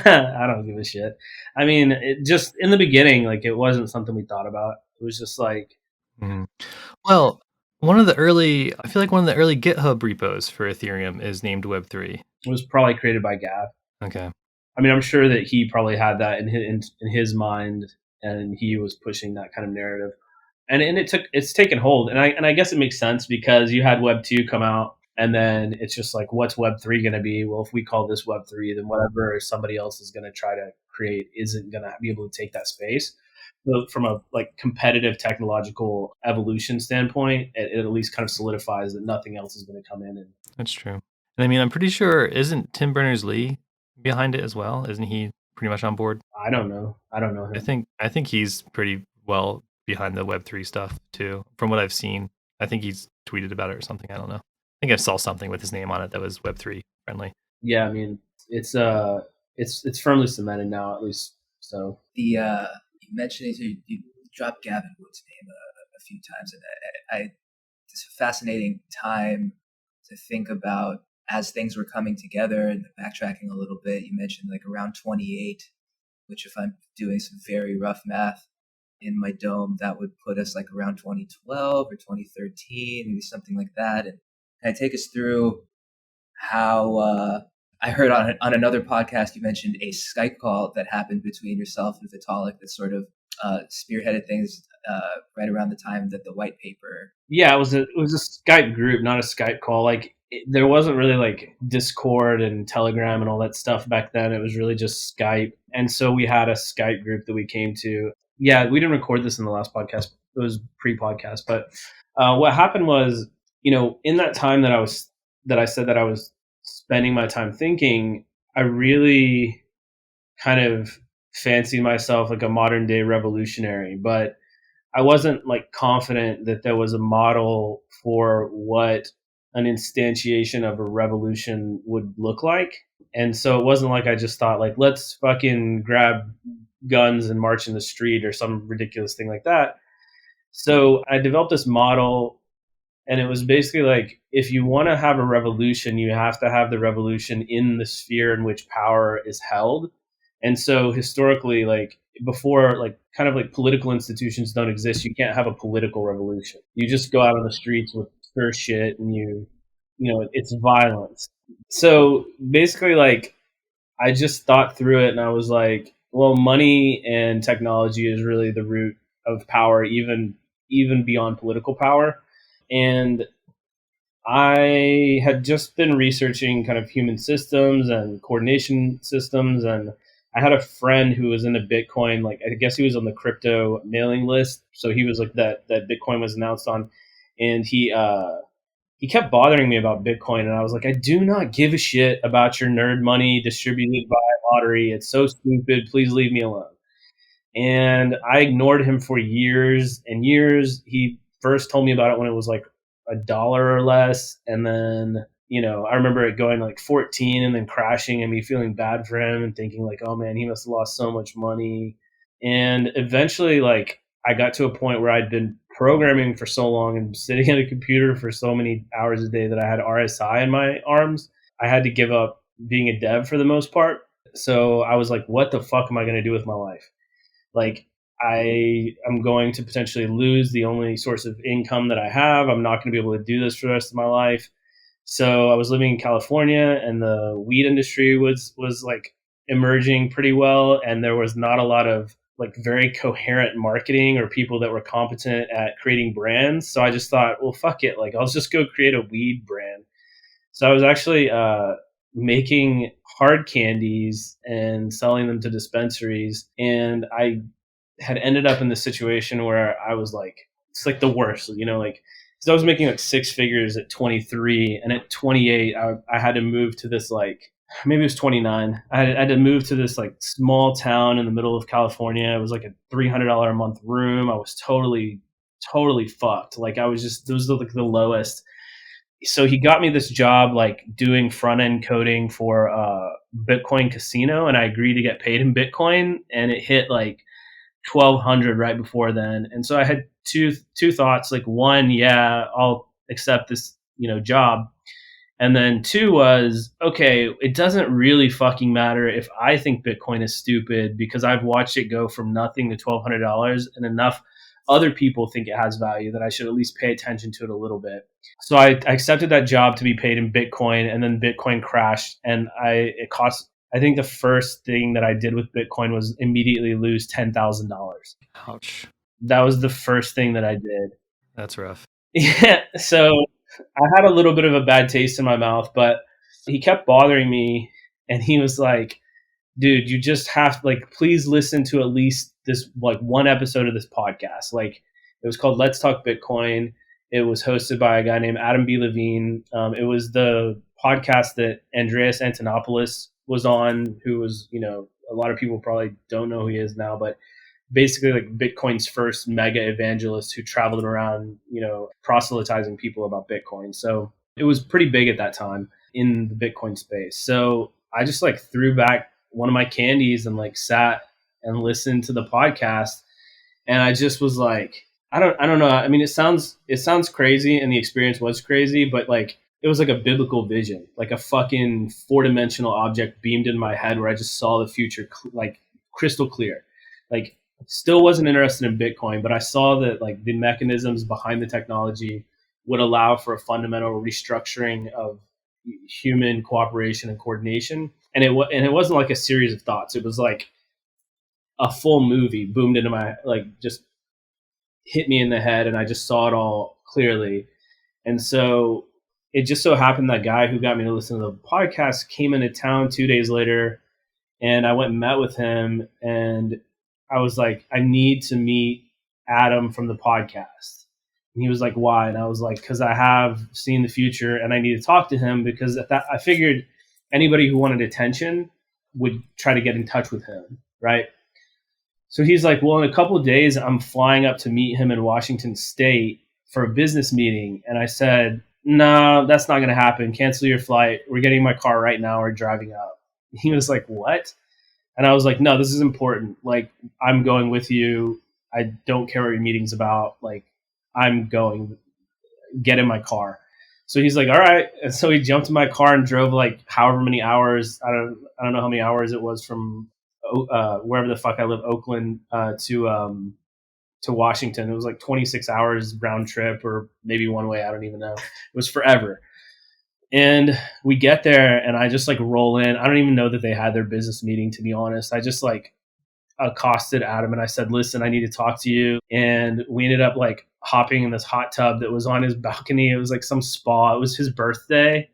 Speaker 5: I don't give a shit. I mean, it just in the beginning, like it wasn't something we thought about. It was just like,
Speaker 2: Mm-hmm. Well, I feel like one of the early GitHub repos for Ethereum is named Web3.
Speaker 5: It was probably created by Gab.
Speaker 2: Okay.
Speaker 5: I mean, I'm sure that he probably had that in his mind, and he was pushing that kind of narrative. And it's taken hold, and I guess it makes sense because you had Web 2 come out, and then it's just like, what's Web 3 going to be? Well, if we call this Web 3, then whatever somebody else is going to try to create isn't going to be able to take that space. So from a like competitive technological evolution standpoint, it at least kind of solidifies that nothing else is going to come in. And
Speaker 2: That's true. And I mean, I'm pretty sure, isn't Tim Berners-Lee behind it as well? Isn't he pretty much on board?
Speaker 5: I don't know him.
Speaker 2: I think he's pretty well behind the Web3 stuff too. From what I've seen, I think he's tweeted about it or something. I don't know. I think I saw something with his name on it that was Web3 friendly.
Speaker 5: Yeah, I mean, it's firmly cemented now, at least. So
Speaker 4: You mentioned it, you dropped Gavin Wood's name a few times, and it's a fascinating time to think about as things were coming together. And backtracking a little bit, you mentioned like around 28, which if I'm doing some very rough math in my dome, that would put us like around 2012 or 2013, maybe something like that. And kind of take us through how I heard on another podcast you mentioned a Skype call that happened between yourself and Vitalik that sort of spearheaded things right around the time that the white paper.
Speaker 5: Yeah, it was a Skype group, not a Skype call. Like there wasn't really like Discord and Telegram and all that stuff back then. It was really just Skype, and so we had a Skype group that we came to. Yeah, we didn't record this in the last podcast. It was pre-podcast, but what happened was, in that time that I said that I was spending my time thinking, I really kind of fancied myself like a modern day revolutionary, but I wasn't like confident that there was a model for what an instantiation of a revolution would look like. And so it wasn't like I just thought like, let's fucking grab guns and march in the street or some ridiculous thing like that. So I developed this model, and it was basically like, if you want to have a revolution, you have to have the revolution in the sphere in which power is held. And so historically, like before, like kind of like political institutions don't exist, you can't have a political revolution. You just go out on the streets with stir shit, and it's violence. So basically, like I just thought through it, and I was like, well, money and technology is really the root of power, even beyond political power. And I had just been researching kind of human systems and coordination systems, and I had a friend who was into Bitcoin. Like I guess he was on the crypto mailing list, so he was like that Bitcoin was announced on, and he kept bothering me about Bitcoin, and I was like, I do not give a shit about your nerd money distributed by lottery. It's so stupid. Please leave me alone. And I ignored him for years and years. He first told me about it when it was like $1 or less, and then I remember it going like 14 and then crashing, and me feeling bad for him and thinking like, oh man, he must have lost so much money. And eventually, like I got to a point where I'd been programming for so long and sitting at a computer for so many hours a day that I had RSI in my arms. I had to give up being a dev for the most part. So I was like, what the fuck am I going to do with my life? Like I am going to potentially lose the only source of income that I have. I'm not going to be able to do this for the rest of my life. So I was living in California, and the weed industry was like emerging pretty well, and there was not a lot of like very coherent marketing or people that were competent at creating brands. So I just thought, well, fuck it. Like I'll just go create a weed brand. So I was actually making hard candies and selling them to dispensaries. And I had ended up in this situation where I was like, it's like the worst, like, so I was making like 6 figures at 23, and at 28, I had to move to this like, maybe it was 29. I had to move to this like small town in the middle of California. It was like a $300 a month room. I was totally fucked. Like I was just, those were like the lowest. So he got me this job like doing front end coding for Bitcoin Casino, and I agreed to get paid in Bitcoin, and it hit like 1,200 right before then. And so I had two thoughts. Like one, yeah, I'll accept this job. And then 2 was, okay, it doesn't really fucking matter if I think Bitcoin is stupid, because I've watched it go from nothing to $1,200, and enough other people think it has value, that I should at least pay attention to it a little bit. So I accepted that job to be paid in Bitcoin, and then Bitcoin crashed, and it cost. I think the first thing that I did with Bitcoin was immediately lose $10,000.
Speaker 2: Ouch.
Speaker 5: That was the first thing that I did.
Speaker 2: That's rough.
Speaker 5: Yeah, so I had a little bit of a bad taste in my mouth, but he kept bothering me, and he was like, dude, you just have please listen to at least this one episode of this podcast. It was called Let's Talk Bitcoin. It was hosted by a guy named Adam B. Levine. It was the podcast that Andreas Antonopoulos was on, who was, a lot of people probably don't know who he is now, but basically Bitcoin's first mega evangelist who traveled around, proselytizing people about Bitcoin. So it was pretty big at that time in the Bitcoin space. So I just threw back one of my candies and sat and listened to the podcast. And I just was like, I don't know. I mean, it sounds crazy, and the experience was crazy, but it was like a biblical vision, like a fucking 4-dimensional object beamed in my head where I just saw the future crystal clear. Still wasn't interested in Bitcoin, but I saw that the mechanisms behind the technology would allow for a fundamental restructuring of human cooperation and coordination. And it wasn't like a series of thoughts. It was like a full movie boomed into my, just hit me in the head, and I just saw it all clearly. And so it just so happened that guy who got me to listen to the podcast came into town 2 days later, and I went and met with him, and I was like, I need to meet Adam from the podcast. And he was like, why? And I was like, because I have seen the future and I need to talk to him, because I figured anybody who wanted attention would try to get in touch with him, right? So he's like, well, in a couple of days, I'm flying up to meet him in Washington State for a business meeting. And I said, no, that's not going to happen. Cancel your flight. We're getting my car right now. We're driving up. He was like, what? And I was like, no, this is important. I'm going with you. I don't care what your meeting's about. I'm going. Get in my car. So he's like, all right. And so he jumped in my car and drove however many hours. I don't know how many hours it was from wherever the fuck I live, Oakland, to Washington. It was 26 hours round trip, or maybe one way. I don't even know. It was forever. And we get there, and I just roll in. I don't even know that they had their business meeting, to be honest. I just accosted Adam, and I said, listen, I need to talk to you. And we ended up hopping in this hot tub that was on his balcony. It was some spa. It was his birthday.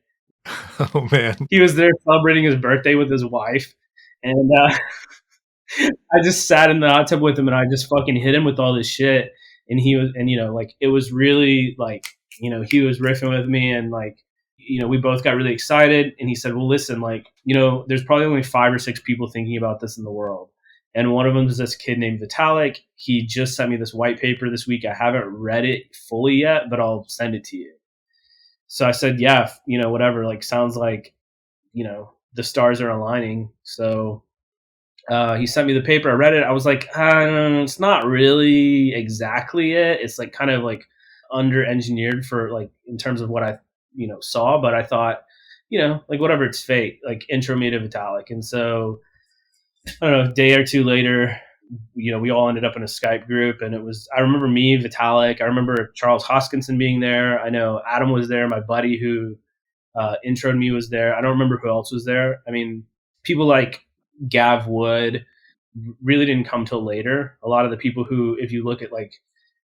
Speaker 2: Oh man.
Speaker 5: He was there celebrating his birthday with his wife. And I just sat in the hot tub with him, and I just fucking hit him with all this shit. And he was, and it was really he was riffing with me, and we both got really excited. And he said, well, listen, there's probably only 5 or 6 people thinking about this in the world. And one of them is this kid named Vitalik. He just sent me this white paper this week. I haven't read it fully yet, but I'll send it to you. So I said, yeah, whatever, sounds the stars are aligning. So he sent me the paper. I read it. I was like, it's not really exactly it. It's kind of under engineered for in terms of what I saw, but I thought, whatever, it's fate. Intro me to Vitalik. And so I don't know, a day or two later, we all ended up in a Skype group, and I remember me, Vitalik, I remember Charles Hoskinson being there. I know Adam was there. My buddy who introed me was there. I don't remember who else was there. I mean, people like Gav Wood really didn't come till later. A lot of the people who, if you look at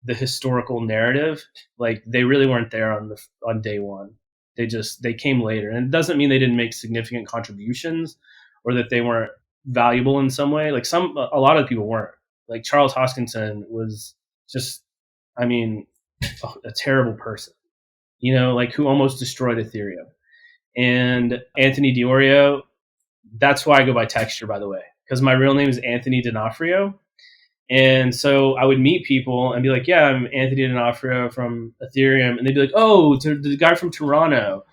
Speaker 5: the historical narrative, they really weren't there on day one. They came later, and it doesn't mean they didn't make significant contributions or that they weren't valuable in some way. A lot of people weren't. Charles Hoskinson was just, I mean, a terrible person, who almost destroyed Ethereum. And Anthony Diorio, that's why I go by Texture, by the way, because my real name is Anthony D'Onofrio. And so I would meet people and be like, yeah, I'm Anthony D'Onofrio from Ethereum. And they'd be like, oh, the guy from Toronto.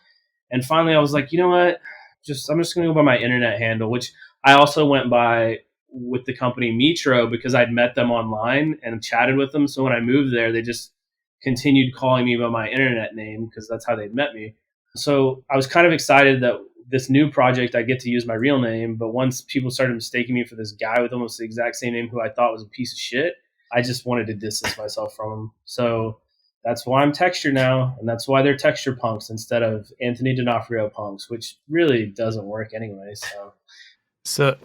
Speaker 5: And finally I was like, you know what? I'm just going to go by my internet handle, which I also went by with the company Mitro because I'd met them online and chatted with them. So when I moved there, they just continued calling me by my internet name because that's how they'd met me. So I was kind of excited that this new project, I get to use my real name. But once people started mistaking me for this guy with almost the exact same name who I thought was a piece of shit, I just wanted to distance myself from them. So that's why I'm Texture now, and that's why they're Texture Punx instead of Anthony D'Onofrio Punx, which really doesn't work anyway.
Speaker 2: So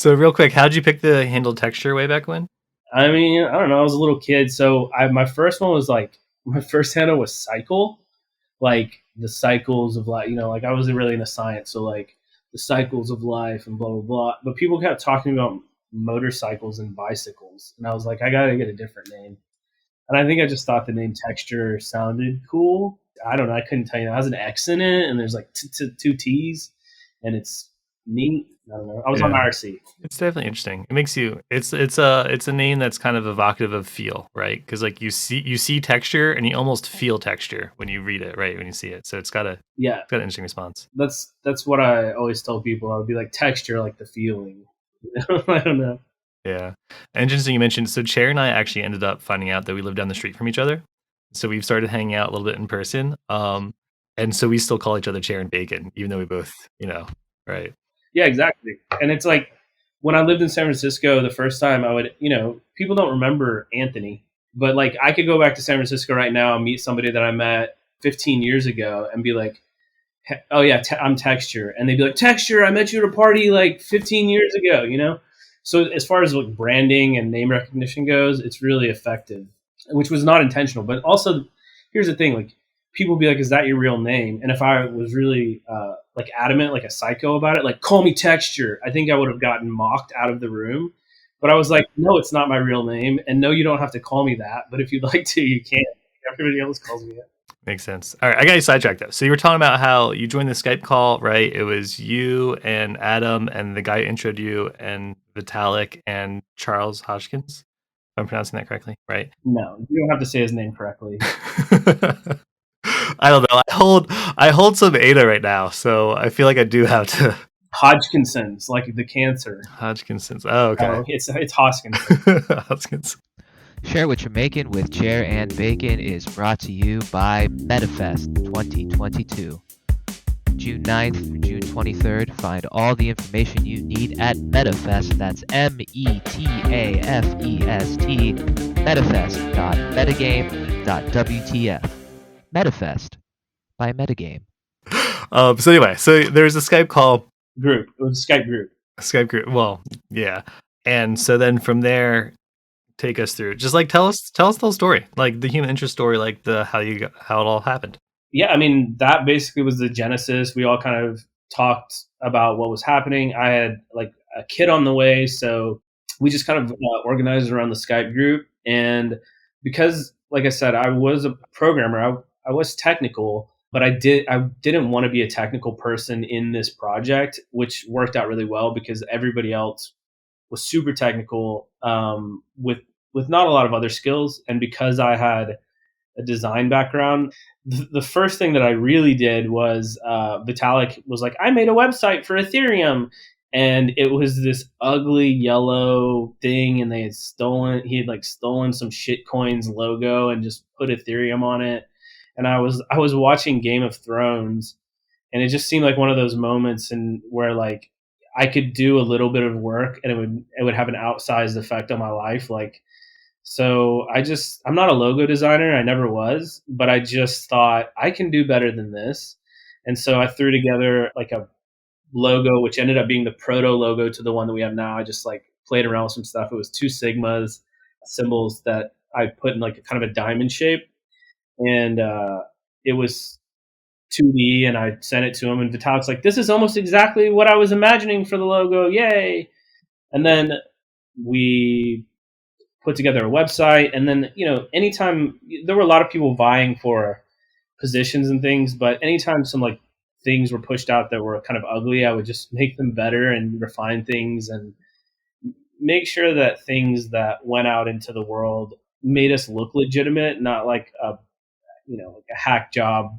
Speaker 2: real quick, how'd you pick the handle Texture way back when?
Speaker 5: I mean, I don't know. I was a little kid, so my first one was like my first handle was Cycle, like the cycles of life. Like I wasn't really into science, so like the cycles of life and blah blah blah. But people kept talking about motorcycles and bicycles, and I was like, I gotta get a different name. And I think I just thought the name Texture sounded cool. I don't know. I couldn't tell you. It has an X in it, and there's like two T's, and it's neat. I don't know. I was on IRC.
Speaker 2: It's definitely interesting. It makes you. It's a name that's kind of evocative of feel, right? Because like you see texture, and you almost feel texture when you read it, right? When you see it, so it's got an interesting response.
Speaker 5: That's what I always tell people. I would be like texture, like the feeling. I don't know.
Speaker 2: Yeah. And interesting you mentioned, so Chair and I actually ended up finding out that we live down the street from each other. So we've started hanging out a little bit in person. And so we still call each other Chair and Bacon, even though we both, right.
Speaker 5: Yeah, exactly. And it's like when I lived in San Francisco the first time, I would, people don't remember Anthony, but like I could go back to San Francisco right now and meet somebody that I met 15 years ago and be like, oh yeah, I'm Texture. And they'd be like, Texture, I met you at a party like 15 years ago, So as far as like branding and name recognition goes, it's really effective, which was not intentional. But also, here's the thing: like people be like, "Is that your real name?" And if I was really like adamant, like a psycho about it, like call me Texture, I think I would have gotten mocked out of the room. But I was like, no, it's not my real name, and no, you don't have to call me that. But if you'd like to, you can. Everybody else calls me it.
Speaker 2: Makes sense. All right, I got you sidetracked though. So you were talking about how you joined the Skype call, right? It was you and Adam and the guy who introed you and Vitalik and Charles Hodgkins. If I'm pronouncing that correctly, right?
Speaker 5: No, you don't have to say his name correctly.
Speaker 2: I don't know. I hold some ADA right now, so I feel like I do have to.
Speaker 5: Hodgkinson's, like the cancer.
Speaker 2: Hodgkinson's. Oh, okay.
Speaker 5: Oh, it's Hoskins.
Speaker 2: Hoskins.
Speaker 1: Share What You're Making with Chair and Bacon is brought to you by MetaFest 2022. June 9th through June 23rd, find all the information you need at MetaFest. That's METAFEST, metafest.metagame.wtf. MetaFest by Metagame.
Speaker 2: So anyway, so there's a Skype call
Speaker 5: group. It was a Skype group.
Speaker 2: Skype group. Well, yeah. And so then from there, take us through. Just like tell us the whole story, like the human interest story, like how it all happened.
Speaker 5: Yeah, I mean that basically was the genesis. We all kind of talked about what was happening. I had like a kid on the way, so we just kind of organized around the Skype group. And because, like I said, I was a programmer, I was technical, but I didn't want to be a technical person in this project, which worked out really well because everybody else was super technical with not a lot of other skills. And because I had a design background, the first thing that I really did was Vitalik was like, I made a website for Ethereum. And it was this ugly yellow thing, and he had stolen some shitcoins logo and just put Ethereum on it. And I was watching Game of Thrones, and it just seemed like one of those moments where like I could do a little bit of work and it would have an outsized effect on my life. Like, so I'm not a logo designer. I never was, but I just thought I can do better than this. And so I threw together like a logo, which ended up being the proto logo to the one that we have now. I just like played around with some stuff. It was 2 sigmas symbols that I put in like a kind of a diamond shape. And it was 2D, and I sent it to him, and Vitalik's like, this is almost exactly what I was imagining for the logo. Yay. And then we put together a website. And then, anytime there were a lot of people vying for positions and things, but anytime some like things were pushed out that were kind of ugly, I would just make them better and refine things and make sure that things that went out into the world made us look legitimate, not like a hack job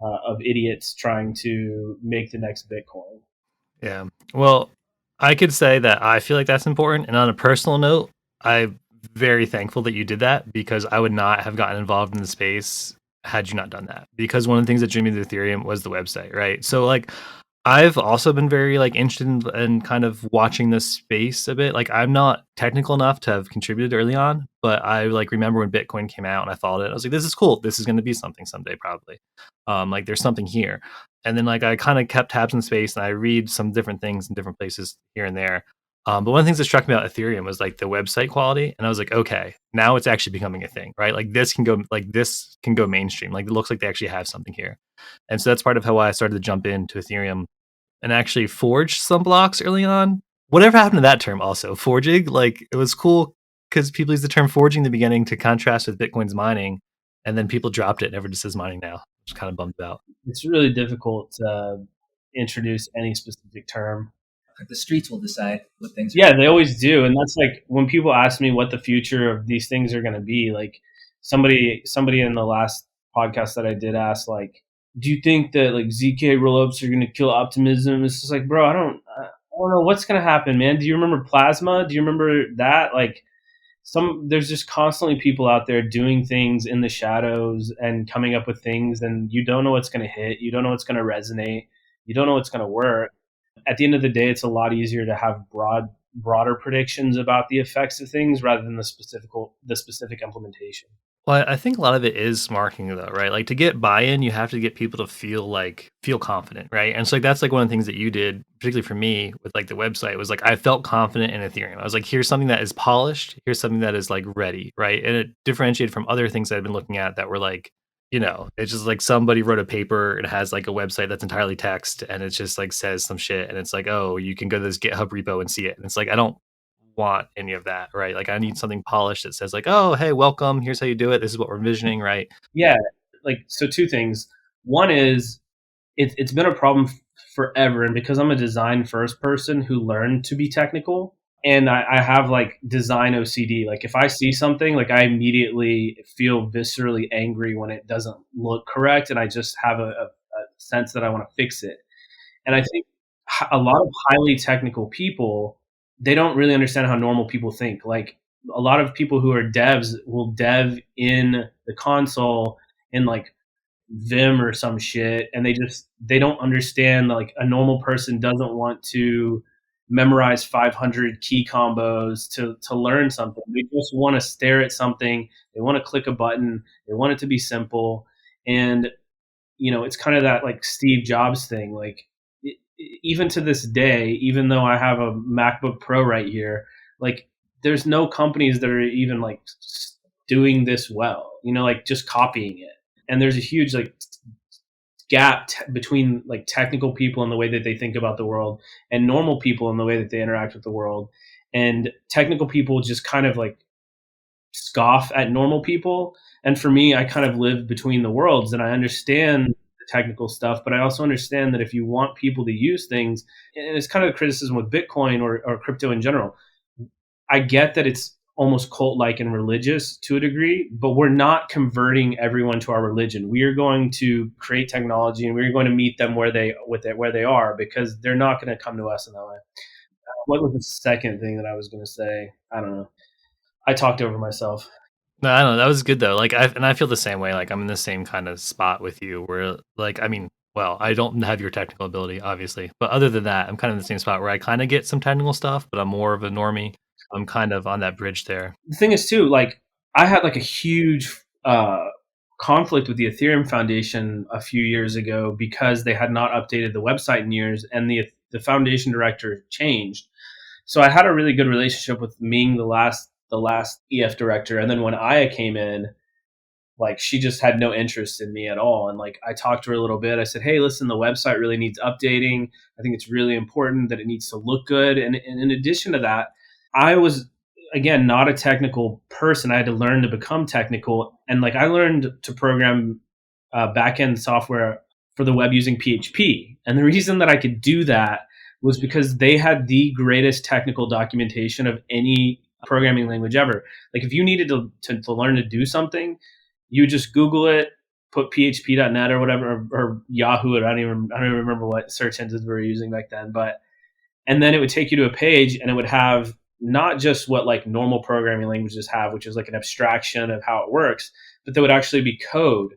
Speaker 5: of idiots trying to make the next Bitcoin.
Speaker 2: Yeah. Well, I could say that I feel like that's important. And on a personal note, I'm very thankful that you did that, because I would not have gotten involved in the space had you not done that. Because one of the things that drew me to Ethereum was the website, right? So like, I've also been very like interested in kind of watching this space a bit. Like I'm not technical enough to have contributed early on, but I like remember when Bitcoin came out and I followed it. I was like, this is cool. This is going to be something someday, probably. Like there's something here. And then like I kind of kept tabs in space and I read some different things in different places here and there. But one of the things that struck me about Ethereum was like the website quality, and I was like, okay, now it's actually becoming a thing, right? Like this can go mainstream. Like it looks like they actually have something here, and so that's part of how I started to jump into Ethereum and actually forged some blocks early on. Whatever happened to that term also? Forging? Like it was cool because people used the term forging in the beginning to contrast with Bitcoin's mining, and then people dropped it and everyone just says mining now. Which kind of bummed out.
Speaker 5: It's really difficult to introduce any specific term.
Speaker 4: The streets will decide what things are.
Speaker 5: Yeah, they always do. And that's like when people ask me what the future of these things are going to be, like somebody in the last podcast that I did ask, like, do you think that like ZK rollups are going to kill optimism? It's just like, bro, I don't know what's going to happen, man. Do you remember Plasma? Do you remember that? Like there's just constantly people out there doing things in the shadows and coming up with things, and you don't know what's going to hit. You don't know what's going to resonate. You don't know what's going to work. At the end of the day, it's a lot easier to have broader predictions about the effects of things rather than the specific implementation.
Speaker 2: Well, I think a lot of it is marketing though, right? Like to get buy-in, you have to get people to feel confident, right? And so like that's like one of the things that you did, particularly for me with like the website, was like I felt confident in Ethereum. I was like, here's something that is polished, here's something that is like ready, right? And it differentiated from other things that I've been looking at that were like, it's just like somebody wrote a paper, it has like a website that's entirely text, and it just like says some shit, and it's like, oh, you can go to this GitHub repo and see it. And it's like I don't want any of that, right? Like I need something polished that says like, oh, hey, welcome, here's how you do it, this is what we're envisioning, right?
Speaker 5: Yeah, like so two things. One is it's been a problem forever, and because I'm a design first person who learned to be technical, and I have like design OCD. Like if I see something, like I immediately feel viscerally angry when it doesn't look correct, and I just have a sense that I want to fix it. And I think a lot of highly technical people, they don't really understand how normal people think. Like a lot of people who are devs will dev in the console in like Vim or some shit, and they don't understand that like a normal person doesn't want to memorize 500 key combos to learn something. They just want to stare at something, they want to click a button, they want it to be simple. And it's kind of that like Steve Jobs thing. Like even to this day, even though I have a MacBook Pro right here, like there's no companies that are even like doing this well, like just copying it. And there's a huge like gap between like technical people and the way that they think about the world and normal people and the way that they interact with the world. And technical people just kind of like scoff at normal people. And for me, I kind of live between the worlds, and I understand the technical stuff, but I also understand that if you want people to use things, and it's kind of a criticism with Bitcoin or crypto in general, I get that it's almost cult-like and religious to a degree, but we're not converting everyone to our religion. We are going to create technology, and we're going to meet them where they are, because they're not going to come to us in that way. What was the second thing that I was going to say? I don't know. I talked over myself.
Speaker 2: No, I don't know. That was good though. Like I feel the same way. Like I'm in the same kind of spot with you where like, I mean, well, I don't have your technical ability, obviously. But other than that, I'm kind of in the same spot where I kind of get some technical stuff, but I'm more of a normie. I'm kind of on that bridge there.
Speaker 5: The thing is too, like I had like a huge conflict with the Ethereum Foundation a few years ago because they had not updated the website in years, and the foundation director changed. So I had a really good relationship with Ming, the last EF director, and then when Aya came in, like she just had no interest in me at all. And like I talked to her a little bit. I said, "Hey, listen, the website really needs updating. I think it's really important that it needs to look good." And in addition to that, I was, again, not a technical person. I had to learn to become technical. And like I learned to program backend software for the web using PHP. And the reason that I could do that was because they had the greatest technical documentation of any programming language ever. Like if you needed to learn to do something, you just Google it, put php.net or whatever, or Yahoo. I don't even remember what search engines we were using back then. And then it would take you to a page, and it would have not just what like normal programming languages have, which is like an abstraction of how it works, but there would actually be code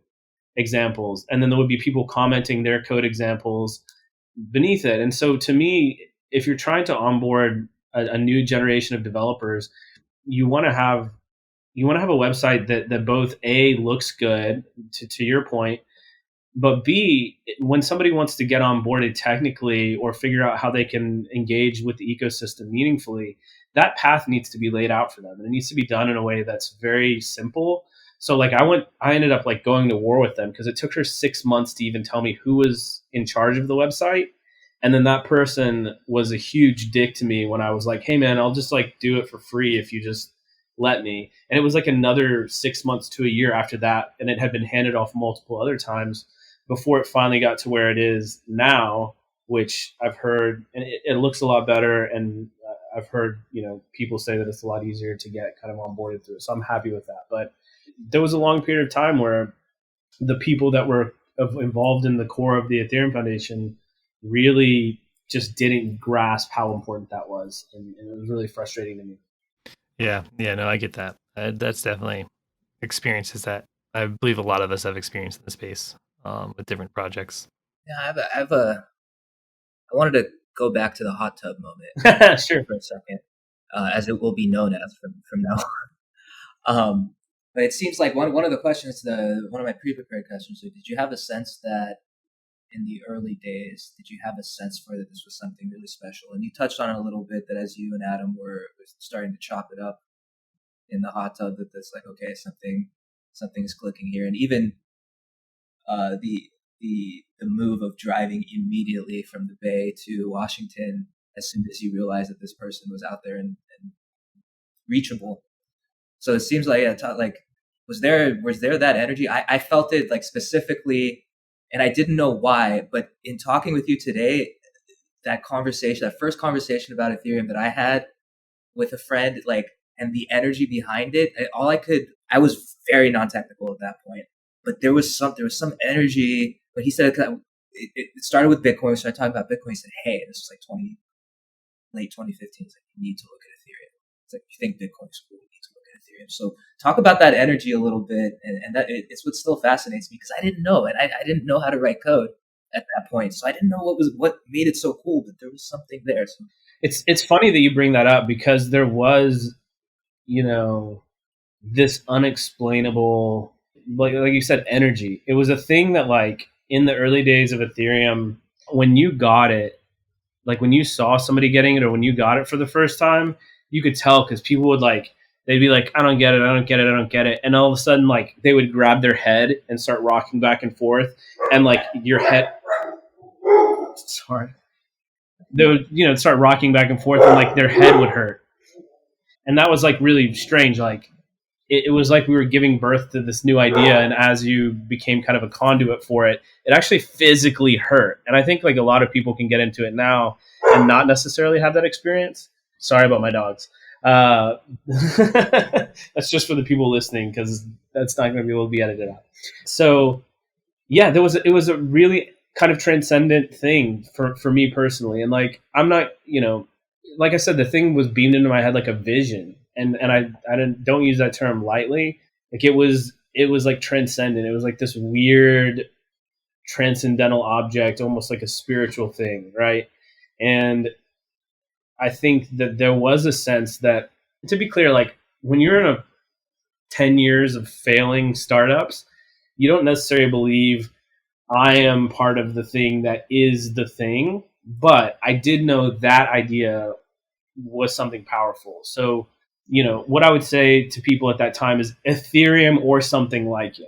Speaker 5: examples. And then there would be people commenting their code examples. beneath it. And so to me, if you're trying to onboard a new generation of developers, you want to have a website that both A, looks good, to your point, but B, when somebody wants to get onboarded technically or figure out how they can engage with the ecosystem meaningfully, that path needs to be laid out for them, and it needs to be done in a way that's very simple. So like I ended up like going to war with them because it took her 6 months to even tell me who was in charge of the website. And then that person was a huge dick to me when I was like, hey man, I'll just like do it for free if you just let me. And it was like another 6 months to a year after that. And it had been handed off multiple other times before it finally got to where it is now, which I've heard, and it looks a lot better. And I've heard, people say that it's a lot easier to get kind of onboarded through it. So I'm happy with that. But there was a long period of time where the people that were involved in the core of the Ethereum Foundation really just didn't grasp how important that was. And it was really frustrating to me.
Speaker 2: Yeah, no, I get that. That's definitely experiences that I believe a lot of us have experienced in the space with different projects.
Speaker 4: Yeah, I wanted to go back to the hot tub moment
Speaker 5: sure,
Speaker 4: for a second, as it will be known as from now on. But it seems like one of the questions, one of my pre-prepared questions, did you have a sense that in the early days, did you have a sense for that this was something really special? And you touched on it a little bit, that as you and Adam were starting to chop it up in the hot tub, that that's like, okay, something's clicking here. And even the move of driving immediately from the Bay to Washington as soon as you realized that this person was out there and reachable. So it seems like, was there that energy? I felt it like specifically, and I didn't know why, but in talking with you today, that first conversation about Ethereum that I had with a friend, and the energy behind it, I was very non-technical at that point, but there was some energy. But he said it started with Bitcoin. We started talking about Bitcoin. He said, "Hey, this was like late 2015. It's like, you need to look at Ethereum. It's like, you think Bitcoin's cool, you need to look at Ethereum." So talk about that energy a little bit, and that it's what still fascinates me, because I didn't know, and I didn't know how to write code at that point, so I didn't know what made it so cool, but there was something there. So
Speaker 5: it's funny that you bring that up, because there was, this unexplainable, like you said, energy. It was a thing that, like, in the early days of Ethereum, when you got it, like when you saw somebody getting it or when you got it for the first time, you could tell, because people would they'd be like, I don't get it, I don't get it, I don't get it. And all of a sudden, like, they would grab their head and start rocking back and forth. And like your head, sorry, they would, start rocking back and forth, and like their head would hurt. And that was like really strange. Like, it was like we were giving birth to this new idea, and as you became kind of a conduit for it, it actually physically hurt. And I think like a lot of people can get into it now and not necessarily have that experience. Sorry about my dogs. That's just for the people listening, because that's not going to be able to be edited out. So yeah, it was a really kind of transcendent thing for me personally. And like, I'm not, like I said, the thing was beamed into my head like a vision. And I don't use that term lightly. Like, it was like transcendent. It was like this weird transcendental object, almost like a spiritual thing, right? And I think that there was a sense that, to be clear, like when you're in 10 years of failing startups, you don't necessarily believe I am part of the thing that is the thing. But I did know that idea was something powerful. So, what I would say to people at that time is Ethereum or something like it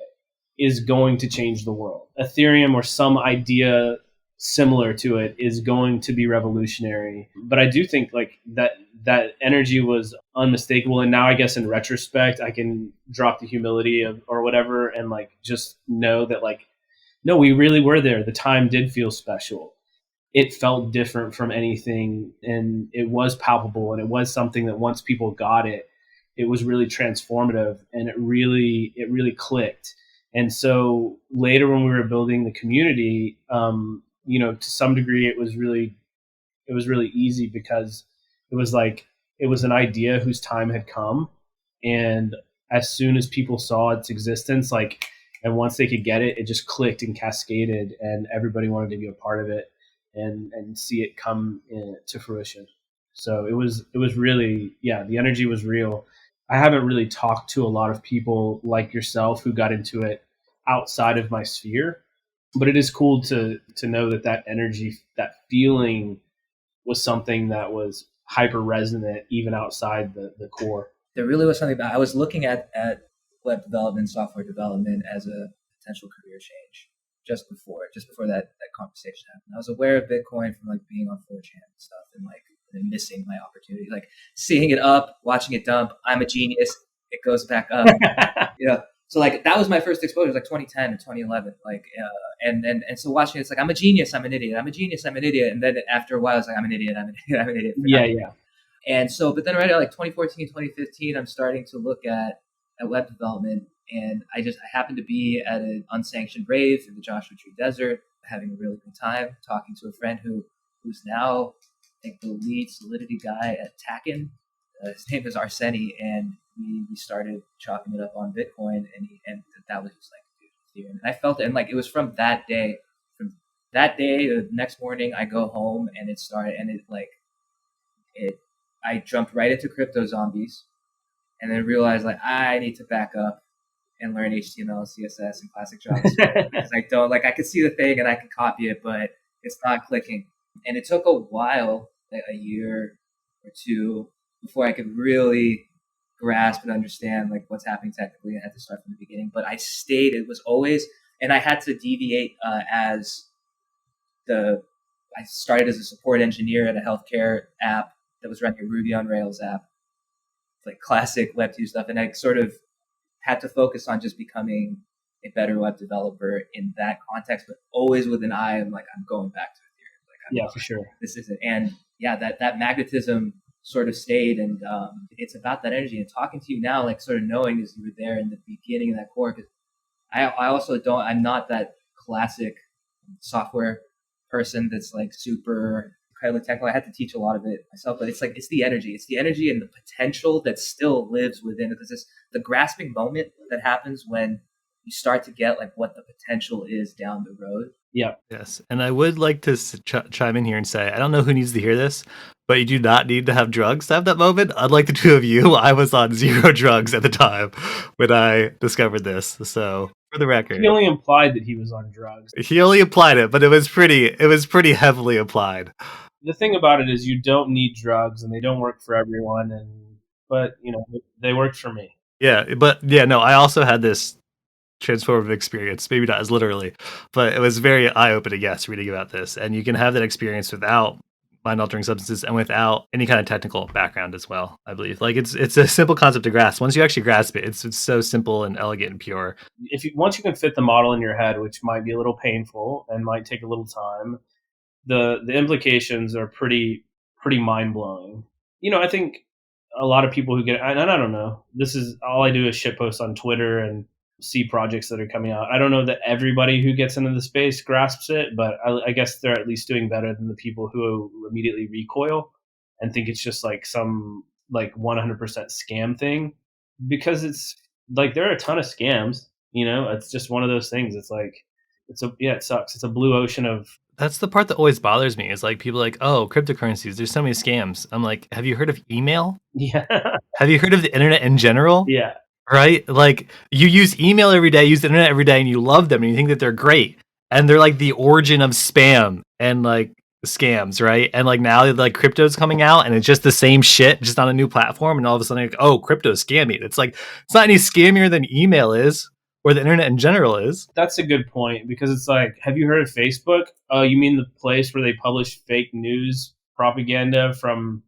Speaker 5: is going to change the world. Ethereum or some idea similar to it is going to be revolutionary. But I do think like that energy was unmistakable. And now I guess in retrospect, I can drop the humility or whatever, and like just know that like, no, we really were there. The time did feel special. It felt different from anything, and it was palpable, and it was something that once people got it, it was really transformative, and it really clicked. And so later when we were building the community, to some degree, it was really easy, because it was an idea whose time had come. And as soon as people saw its existence, and once they could get it, it just clicked and cascaded, and everybody wanted to be a part of it. and see it come to fruition. So it was really, yeah, the energy was real. I haven't really talked to a lot of people like yourself who got into it outside of my sphere, but it is cool to know that energy, that feeling was something that was hyper resonant even outside the core.
Speaker 4: There really was something about, I was looking at web development, software development as a potential career change just before that conversation happened. I was aware of Bitcoin from like being on 4chan and stuff, and like missing my opportunity, like seeing it up, watching it dump. I'm a genius. It goes back up. So like that was my first exposure, like 2010 and 2011. Like, and so watching it's like, I'm a genius. I'm an idiot. I'm a genius. I'm an idiot. And then after a while, it's like, I'm an idiot. I'm an idiot. I'm an idiot.
Speaker 5: Yeah.
Speaker 4: And so, but then right at like 2014, 2015, I'm starting to look at web development, and I happened to be at an unsanctioned rave in the Joshua Tree Desert, having a really good time, talking to a friend who's now, I think, the lead Solidity guy at Tacken. His name is Arseni, and we started chopping it up on Bitcoin, and that was just like Ethereum. And I felt it, and like it was from that day. The next morning, I go home, and it started, and I jumped right into crypto zombies, and then realized like I need to back up and learn HTML, CSS, and classic JavaScript because I don't I could see the thing and I can copy it, but it's not clicking. And it took a while, like a year or two, before I could really grasp and understand like what's happening technically. I had to start from the beginning, but I stayed. It was always, and I had to deviate I started as a support engineer at a healthcare app that was running a Ruby on Rails app, like classic Web2 stuff. And I sort of had to focus on just becoming a better web developer in that context, but always with an eye on like, I'm going back to Ethereum.
Speaker 5: For sure.
Speaker 4: This isn't. And yeah, that magnetism sort of stayed. And it's about that energy. And talking to you now, like sort of knowing as you were there in the beginning of that core, because I'm not that classic software person that's like super incredibly technical. I had to teach a lot of it myself, but it's the energy and the potential that still lives within it. Because it's the grasping moment that happens when you start to get like what the potential is down the road.
Speaker 5: Yeah.
Speaker 2: Yes. And I would like to chime in here and say, I don't know who needs to hear this, but you do not need to have drugs to have that moment. Unlike the two of you, I was on 0 drugs at the time when I discovered this. So for the record,
Speaker 5: he only implied that he was on drugs.
Speaker 2: He only implied it, but it was pretty heavily applied.
Speaker 5: The thing about it is you don't need drugs, and they don't work for everyone. But they worked for me.
Speaker 2: Yeah, but yeah, no, I also had this transformative experience, maybe not as literally, but it was very eye-opening, yes, reading about this. And you can have that experience without mind-altering substances and without any kind of technical background as well, I believe. Like it's a simple concept to grasp. Once you actually grasp it, it's so simple and elegant and pure.
Speaker 5: Once you can fit the model in your head, which might be a little painful and might take a little time, the implications are pretty mind-blowing. I think a lot of people who get, and I don't know, this is all I do is shitpost on Twitter and see projects that are coming out. I don't know that everybody who gets into the space grasps it, but I guess they're at least doing better than the people who immediately recoil and think it's just like some like 100% scam thing, because it's like there are a ton of scams. It's just one of those things. It's like it sucks. It's a blue ocean of.
Speaker 2: That's the part that always bothers me is like people are like, oh, cryptocurrencies, there's so many scams. I'm like, have you heard of email?
Speaker 5: Yeah.
Speaker 2: Have you heard of the internet in general?
Speaker 5: Yeah.
Speaker 2: Right? Like you use email every day, use the internet every day, and you love them and you think that they're great. And they're like the origin of spam and like scams, right? And like now like crypto's coming out and it's just the same shit, just on a new platform. And all of a sudden, like, oh, crypto's scammy. It's like, it's not any scammier than email is or the internet in general is.
Speaker 5: That's a good point, because it's like, have you heard of Facebook? Oh, you mean the place where they publish fake news propaganda from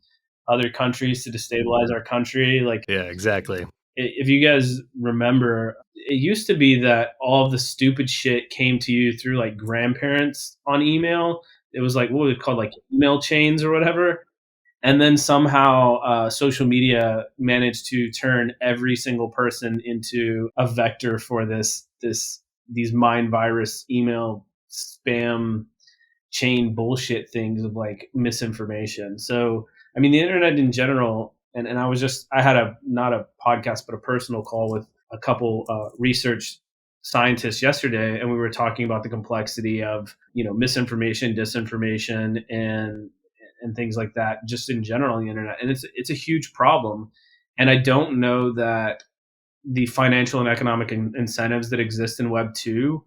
Speaker 5: other countries to destabilize our country? Like,
Speaker 2: yeah, exactly.
Speaker 5: If you guys remember, it used to be that all of the stupid shit came to you through like grandparents on email. It was like, what was it called, like email chains or whatever. And then somehow social media managed to turn every single person into a vector for these mind virus email spam chain bullshit things of like misinformation. So, I mean, the internet in general, and I had not a podcast, but a personal call with a couple research scientist yesterday, and we were talking about the complexity of, misinformation, disinformation, and things like that, just in general on the internet. And it's a huge problem. And I don't know that the financial and economic incentives that exist in Web 2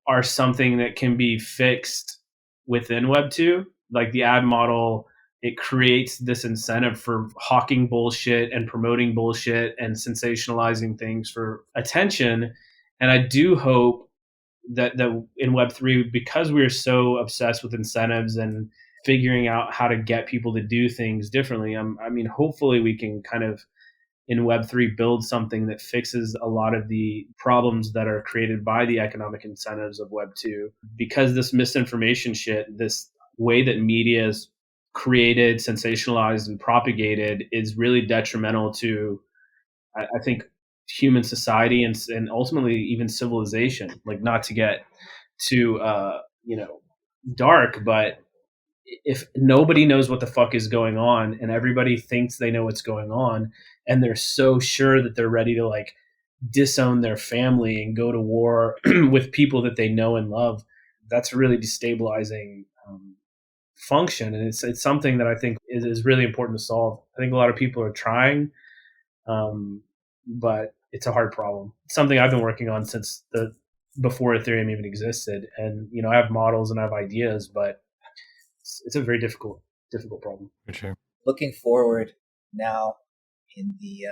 Speaker 5: are something that can be fixed within Web 2. Like the ad model, it creates this incentive for hawking bullshit and promoting bullshit and sensationalizing things for attention. And I do hope that in Web3, because we're so obsessed with incentives and figuring out how to get people to do things differently, hopefully we can kind of in Web3 build something that fixes a lot of the problems that are created by the economic incentives of Web2. Because this misinformation shit, this way that media is created, sensationalized, and propagated is really detrimental to, I think, human society and ultimately even civilization. Like, not to get too, dark, but if nobody knows what the fuck is going on and everybody thinks they know what's going on and they're so sure that they're ready to like disown their family and go to war with people that they know and love, that's a really destabilizing function. And it's something that I think is really important to solve. I think a lot of people are trying, but it's a hard problem. It's something I've been working on since before Ethereum even existed. And, I have models and I have ideas, but it's a very difficult problem.
Speaker 2: For sure.
Speaker 4: Looking forward now in the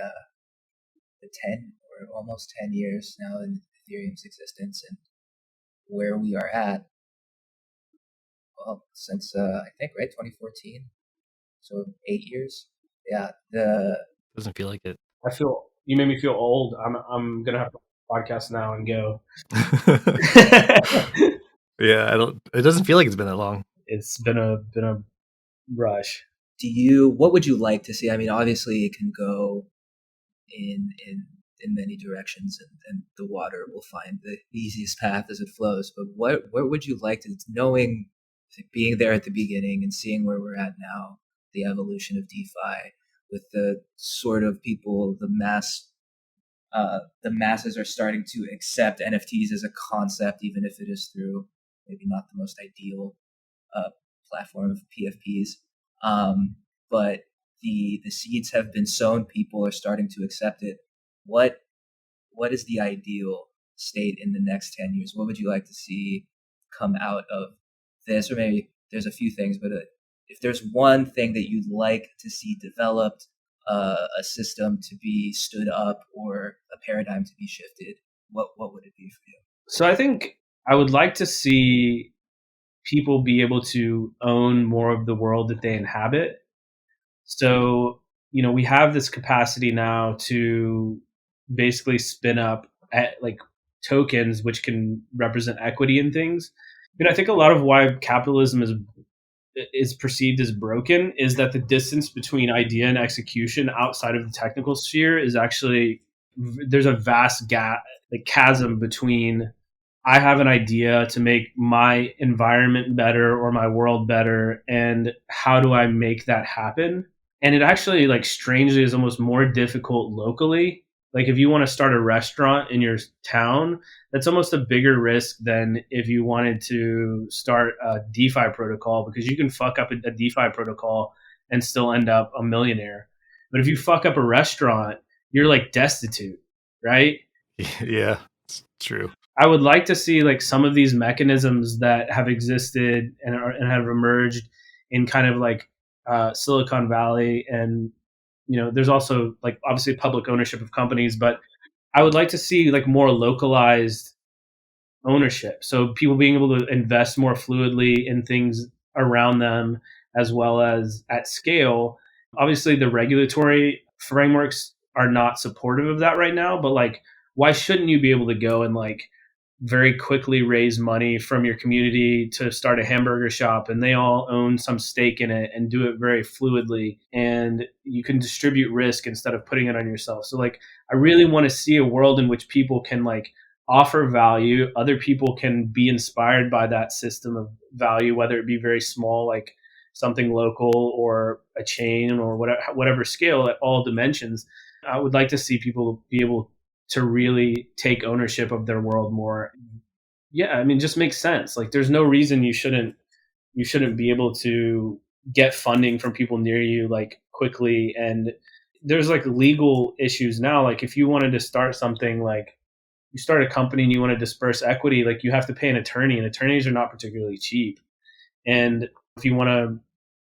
Speaker 4: 10 or almost 10 years now in Ethereum's existence and where we are at, well, since I think, right, 2014, so 8 years. Yeah,
Speaker 2: Doesn't feel like it.
Speaker 5: You made me feel old. I'm gonna have to podcast now and go.
Speaker 2: Yeah, it doesn't feel like it's been that long.
Speaker 5: It's been a rush.
Speaker 4: What would you like to see? I mean, obviously it can go in many directions, and the water will find the easiest path as it flows. But what would you like to, knowing, being there at the beginning and seeing where we're at now, the evolution of DeFi, with the sort of people, the masses are starting to accept NFTs as a concept, even if it is through maybe not the most ideal platform of PFPs. But the seeds have been sown. People are starting to accept it. What is the ideal state in the next 10 years? What would you like to see come out of this? Or maybe there's a few things, but if there's one thing that you'd like to see developed, a system to be stood up or a paradigm to be shifted, what would it be for you?
Speaker 5: So I think I would like to see people be able to own more of the world that they inhabit. So, we have this capacity now to basically spin up like tokens which can represent equity in things. I think a lot of why capitalism is perceived as broken is that the distance between idea and execution outside of the technical sphere is actually, there's a vast gap, the chasm between I have an idea to make my environment better or my world better, and how do I make that happen? And it actually, like, strangely is almost more difficult locally. Like, if you want to start a restaurant in your town, that's almost a bigger risk than if you wanted to start a DeFi protocol, because you can fuck up a DeFi protocol and still end up a millionaire. But if you fuck up a restaurant, you're like destitute, right?
Speaker 2: Yeah, it's true.
Speaker 5: I would like to see like some of these mechanisms that have existed and have emerged in kind of like Silicon Valley, and there's also like obviously public ownership of companies, but I would like to see like more localized ownership, so people being able to invest more fluidly in things around them as well as at scale. Obviously, the regulatory frameworks are not supportive of that right now, but like, why shouldn't you be able to go and like very quickly raise money from your community to start a hamburger shop, and they all own some stake in it and do it very fluidly, and you can distribute risk instead of putting it on yourself. So like, I really want to see a world in which people can like offer value, other people can be inspired by that system of value, whether it be very small, like something local, or a chain, or whatever scale, at all dimensions. I would like to see people be able to really take ownership of their world more. Yeah, I mean, just makes sense. Like, there's no reason you shouldn't be able to get funding from people near you like quickly. And there's like legal issues now. Like, if you wanted to start something, like you start a company and you want to disperse equity, like you have to pay an attorney, and attorneys are not particularly cheap. And if you want to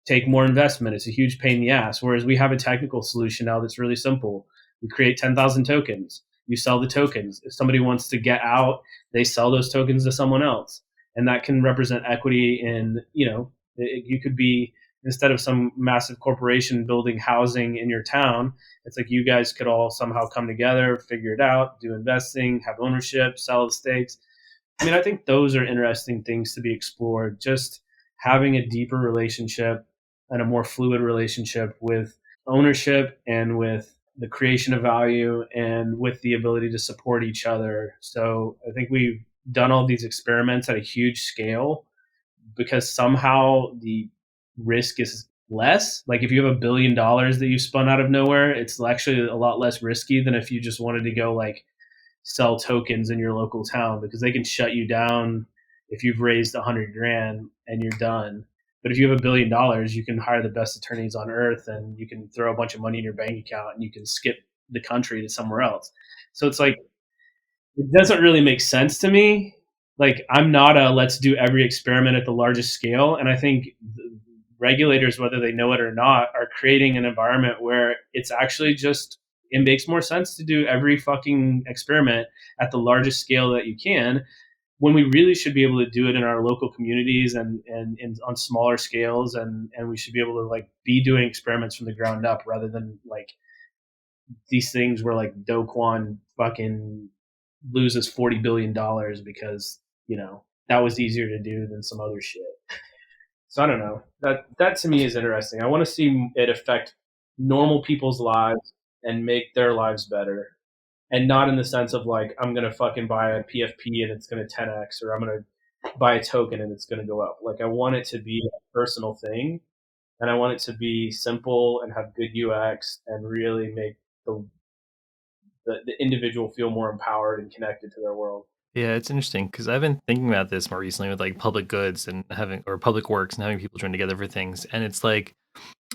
Speaker 5: take more investment, it's a huge pain in the ass. Whereas we have a technical solution now that's really simple. We create 10,000 tokens. You sell the tokens. If somebody wants to get out, they sell those tokens to someone else. And that can represent equity in, you could be, instead of some massive corporation building housing in your town, it's like you guys could all somehow come together, figure it out, do investing, have ownership, sell the stakes. I mean, I think those are interesting things to be explored. Just having a deeper relationship and a more fluid relationship with ownership and with the creation of value and with the ability to support each other. So I think we've done all these experiments at a huge scale because somehow the risk is less. Like, if you have $1 billion that you spun out of nowhere, it's actually a lot less risky than if you just wanted to go like sell tokens in your local town, because they can shut you down if you've raised 100 grand and you're done. But if you have $1 billion, you can hire the best attorneys on earth, and you can throw a bunch of money in your bank account, and you can skip the country to somewhere else. So it's like, it doesn't really make sense to me. Like, I'm not a let's do every experiment at the largest scale. And I think regulators, whether they know it or not, are creating an environment where it's actually just, it makes more sense to do every fucking experiment at the largest scale that you can, when we really should be able to do it in our local communities and on smaller scales. And we should be able to like be doing experiments from the ground up, rather than like these things where like Do Kwon fucking loses $40 billion because, that was easier to do than some other shit. So I don't know. That to me is interesting. I want to see it affect normal people's lives and make their lives better. And not in the sense of like, I'm going to fucking buy a PFP and it's going to 10x, or I'm going to buy a token and it's going to go up. Like, I want it to be a personal thing, and I want it to be simple and have good UX and really make the individual feel more empowered and connected to their world.
Speaker 2: Yeah, it's interesting because I've been thinking about this more recently with like public goods and or public works and having people join together for things. And it's like,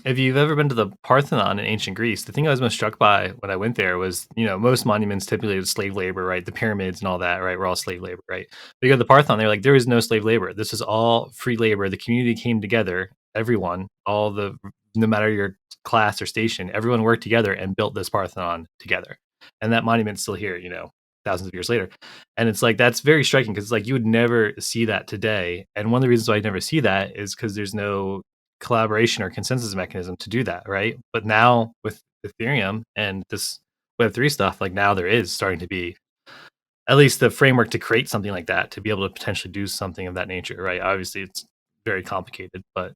Speaker 2: if you've ever been to the Parthenon in ancient Greece, the thing I was most struck by when I went there was, most monuments typically have slave labor, right? The pyramids and all that, right? We're all slave labor, right? But you go to the Parthenon, they're like, there is no slave labor. This is all free labor. The community came together, everyone, no matter your class or station, everyone worked together and built this Parthenon together. And that monument's still here, thousands of years later. And it's like, that's very striking because it's like, you would never see that today. And one of the reasons why I never see that is because there's no collaboration or consensus mechanism to do that, right? But now with Ethereum and this Web3 stuff, like now there is starting to be at least the framework to create something like that, to be able to potentially do something of that nature, right? Obviously it's very complicated, but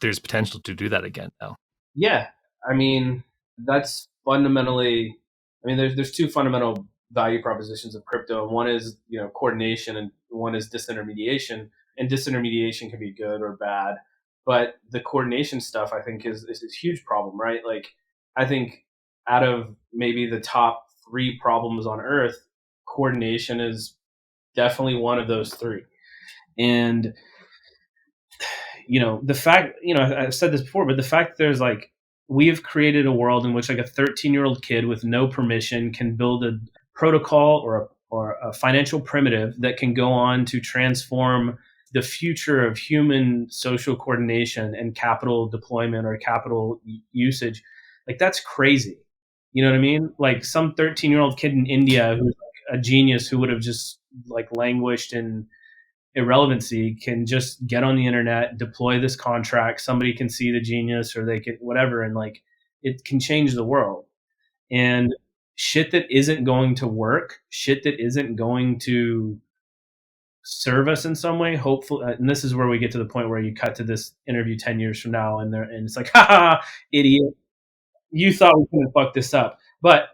Speaker 2: there's potential to do that again now.
Speaker 5: Yeah. I mean, that's fundamentally, there's two fundamental value propositions of crypto. And one is, coordination, and one is disintermediation. And disintermediation can be good or bad. But the coordination stuff, I think, is a huge problem, right? Like, I think out of maybe the top 3 problems on Earth, coordination is definitely one of those 3. And, the fact, I've said this before, but the fact that there's like, we have created a world in which like a 13-year-old kid with no permission can build a protocol or a financial primitive that can go on to transform the future of human social coordination and capital deployment or capital usage. Like, that's crazy. You know what I mean? Like, some 13-year-old kid in India who's like a genius, who would have just like languished in irrelevancy, can just get on the internet, deploy this contract. Somebody can see the genius, or they can whatever. And like, it can change the world. And shit that isn't going to work, shit that isn't going to serve us in some way, hopefully. And this is where we get to the point where you cut to this interview 10 years from now, and it's like, haha, idiot, you thought we couldn't fuck this up. But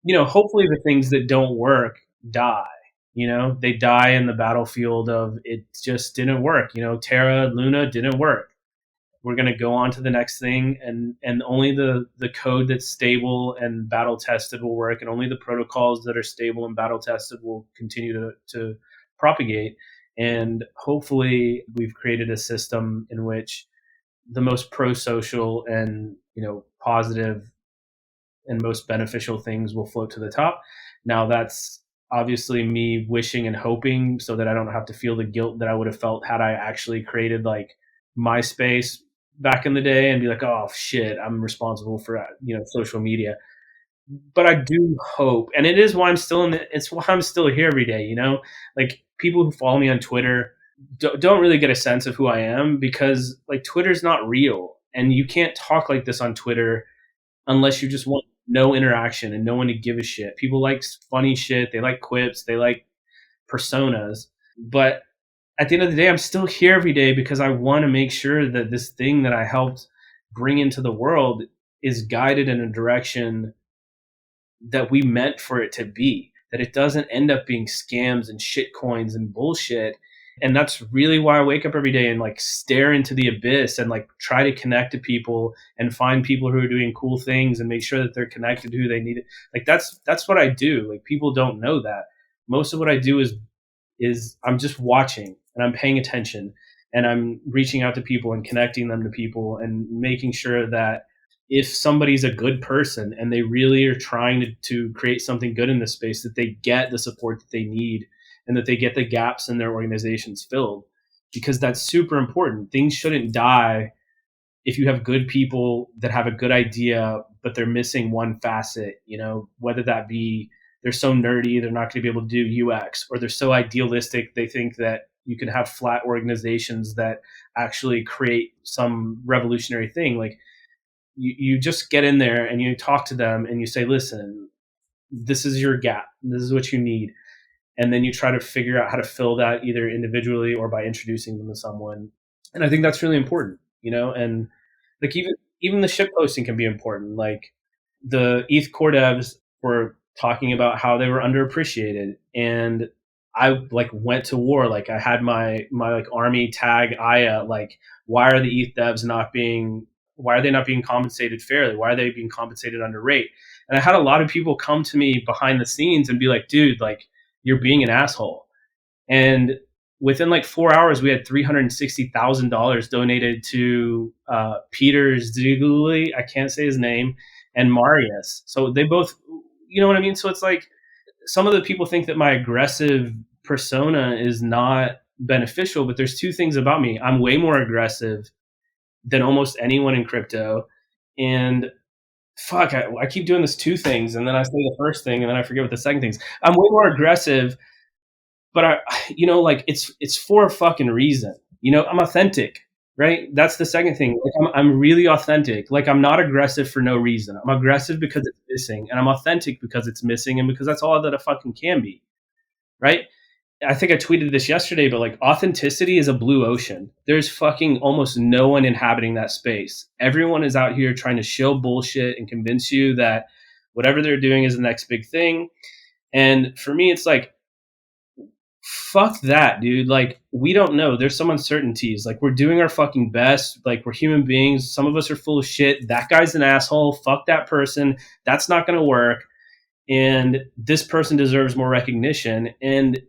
Speaker 5: hopefully the things that don't work die. They die in the battlefield of, it just didn't work. Terra Luna didn't work. We're going to go on to the next thing, and only the code that's stable and battle tested will work, and only the protocols that are stable and battle tested will continue to propagate. And hopefully we've created a system in which the most pro-social and positive and most beneficial things will float to the top. Now that's obviously me wishing and hoping so that I don't have to feel the guilt that I would have felt had I actually created like MySpace back in the day and be like, oh shit, I'm responsible for social media. But I do hope, and it is why I'm still it's why I'm still here every day. Like people who follow me on Twitter don't really get a sense of who I am, because like Twitter's not real, and you can't talk like this on Twitter unless you just want no interaction and no one to give a shit. People like funny shit, they like quips, they like personas. But at the end of the day, I'm still here every day because I want to make sure that this thing that I helped bring into the world is guided in a direction that we meant for it to be, that it doesn't end up being scams and shit coins and bullshit. And that's really why I wake up every day and like stare into the abyss and like try to connect to people and find people who are doing cool things and make sure that they're connected to who they need. Like that's what I do. Like people don't know that. Most of what I do is I'm just watching and I'm paying attention and I'm reaching out to people and connecting them to people and making sure that if somebody's a good person and they really are trying to create something good in this space, that they get the support that they need and that they get the gaps in their organizations filled, because that's super important. Things shouldn't die if you have good people that have a good idea, but they're missing one facet, whether that be they're so nerdy, they're not going to be able to do UX, or they're so idealistic, they think that you can have flat organizations that actually create some revolutionary thing. Like you just get in there and you talk to them and you say, listen, this is your gap. This is what you need. And then you try to figure out how to fill that either individually or by introducing them to someone. And I think that's really important, and like even the shit posting can be important. Like the ETH core devs were talking about how they were underappreciated, and I like went to war. Like I had my like army tag Aya, like why are the ETH devs not being compensated fairly? Why are they being compensated under rate? And I had a lot of people come to me behind the scenes and be like, dude, like you're being an asshole. And within like 4 hours, we had $360,000 donated to Peter Ziguli, I can't say his name, and Marius. So they both, you know what I mean? So it's like some of the people think that my aggressive persona is not beneficial, but there's two things about me. I'm way more aggressive than almost anyone in crypto. And fuck, I keep doing this two things, and then I say the first thing, and then I forget what the second thing is. I'm way more aggressive, but like it's for a fucking reason. I'm authentic, right? That's the second thing. Like I'm really authentic. Like I'm not aggressive for no reason. I'm aggressive because it's missing, and I'm authentic because it's missing, and because that's all that a fucking can be, right? I think I tweeted this yesterday, but like authenticity is a blue ocean. There's fucking almost no one inhabiting that space. Everyone is out here trying to shill bullshit and convince you that whatever they're doing is the next big thing. And for me, it's like, fuck that, dude. Like, we don't know. There's some uncertainties. Like, we're doing our fucking best. Like, we're human beings. Some of us are full of shit. That guy's an asshole. Fuck that person. That's not going to work. And this person deserves more recognition. And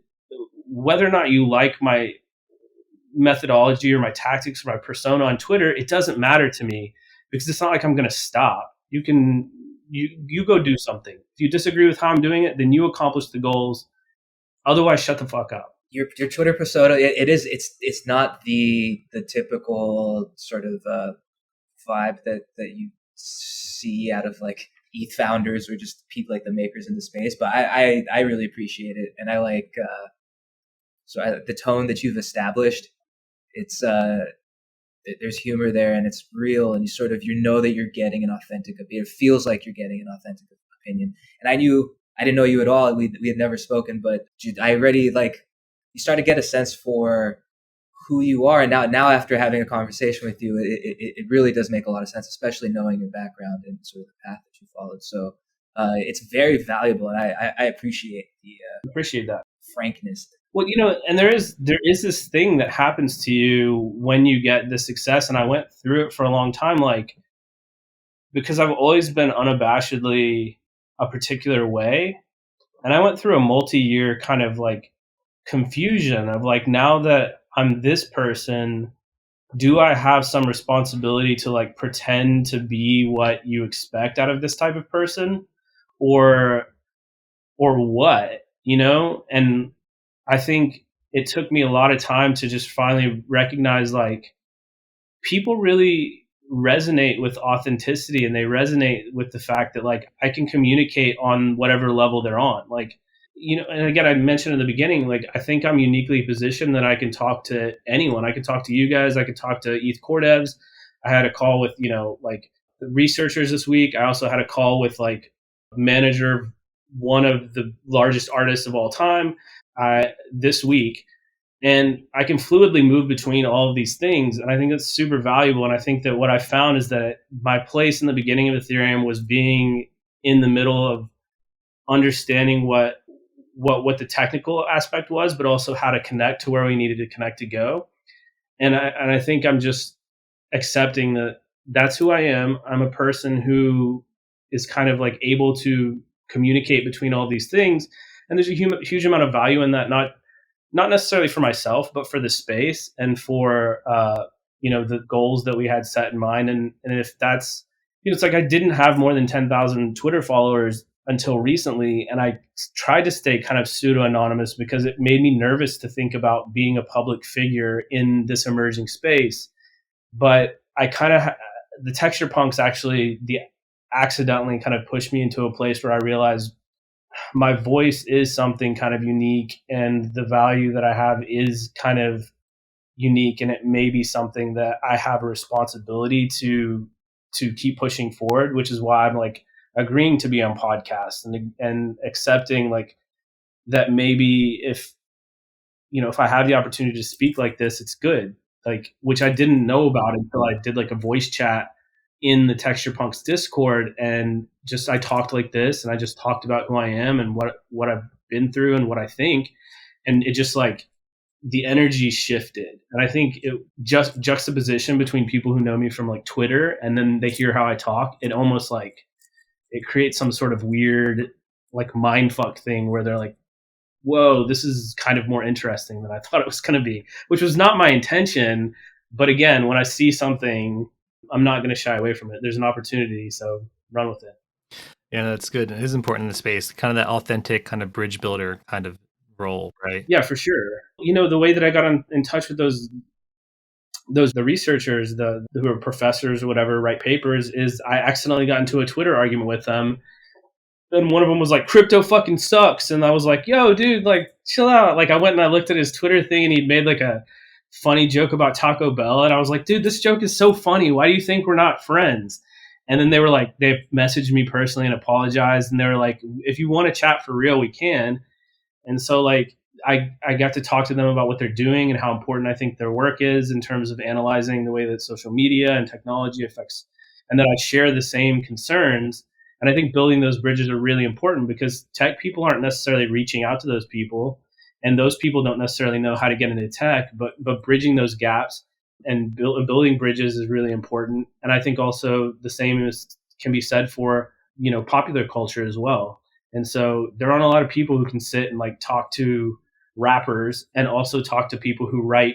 Speaker 5: whether or not you like my methodology or my tactics or my persona on Twitter, it doesn't matter to me, because it's not like I'm going to stop. You go do something. If you disagree with how I'm doing it, then you accomplish the goals. Otherwise, shut the fuck up.
Speaker 4: Your Twitter persona, it's not the typical sort of vibe that you see out of like ETH founders or just people like the makers in the space. But I really appreciate it, and I like the tone that you've established. It's there's humor there, and it's real, and you know that you're getting an authentic opinion. It feels like you're getting an authentic opinion. And I didn't know you at all. We had never spoken, but I already you start to get a sense for who you are. And now after having a conversation with you, it really does make a lot of sense, especially knowing your background and sort of the path that you followed. So it's very valuable, and I appreciate
Speaker 5: appreciate that
Speaker 4: frankness.
Speaker 5: Well, and there is this thing that happens to you when you get the success, and I went through it for a long time, like, because I've always been unabashedly a particular way, and I went through a multi-year kind of like confusion of like, now that I'm this person, do I have some responsibility to like pretend to be what you expect out of this type of person, or what, And I think it took me a lot of time to just finally recognize, like, people really resonate with authenticity, and they resonate with the fact that, like, I can communicate on whatever level they're on. Like, and again, I mentioned in the beginning, like, I think I'm uniquely positioned that I can talk to anyone. I could talk to you guys. I could talk to ETH core devs. I had a call with, like, the researchers this week. I also had a call with, like, manager of one of the largest artists of all time this week. And I can fluidly move between all of these things. And I think that's super valuable. And I think that what I found is that my place in the beginning of Ethereum was being in the middle of understanding what the technical aspect was, but also how to connect to where we needed to connect to go. And I think I'm just accepting that that's who I am. I'm a person who is kind of like able to communicate between all these things. And there's a huge amount of value in that, not necessarily for myself, but for the space and for the goals that we had set in mind. And if that's, it's like, I didn't have more than 10,000 Twitter followers until recently, and I tried to stay kind of pseudo anonymous because it made me nervous to think about being a public figure in this emerging space. But I kind of the Texture Punx actually accidentally kind of pushed me into a place where I realized my voice is something kind of unique, and the value that I have is kind of unique, and it may be something that I have a responsibility to keep pushing forward, which is why I'm like agreeing to be on podcasts and accepting like that maybe if I have the opportunity to speak like this, it's good, like, which I didn't know about until I did like a voice chat in the Texture Punx Discord, and just I talked like this, and I just talked about who I am and what I've been through and what I think, and it just like the energy shifted. And I think it just juxtaposition between people who know me from like Twitter and then they hear how I talk, it almost like it creates some sort of weird like mindfuck thing where they're like, whoa, this is kind of more interesting than I thought it was going to be, which was not my intention. But again, when I see something, I'm not going to shy away from it. There's an opportunity, so run with it.
Speaker 2: Yeah, that's good. It is important in the space, kind of that authentic kind of bridge builder kind of role, right?
Speaker 5: Yeah, for sure. The way that I got in touch with the researchers, who are professors or whatever, write papers, is I accidentally got into a Twitter argument with them. And one of them was like, crypto fucking sucks. And I was like, yo, dude, like, chill out. Like, I went and I looked at his Twitter thing, and he made like a funny joke about Taco Bell. And I was like, dude, this joke is so funny. Why do you think we're not friends? And then they were like, they messaged me personally and apologized. And they were like, if you want to chat for real, we can. And so like, I got to talk to them about what they're doing and how important I think their work is in terms of analyzing the way that social media and technology affects, and that I share the same concerns. And I think building those bridges are really important because tech people aren't necessarily reaching out to those people, and those people don't necessarily know how to get into tech, but bridging those gaps and building bridges is really important. And I think also the same can be said for, popular culture as well. And so there aren't a lot of people who can sit and like talk to rappers and also talk to people who write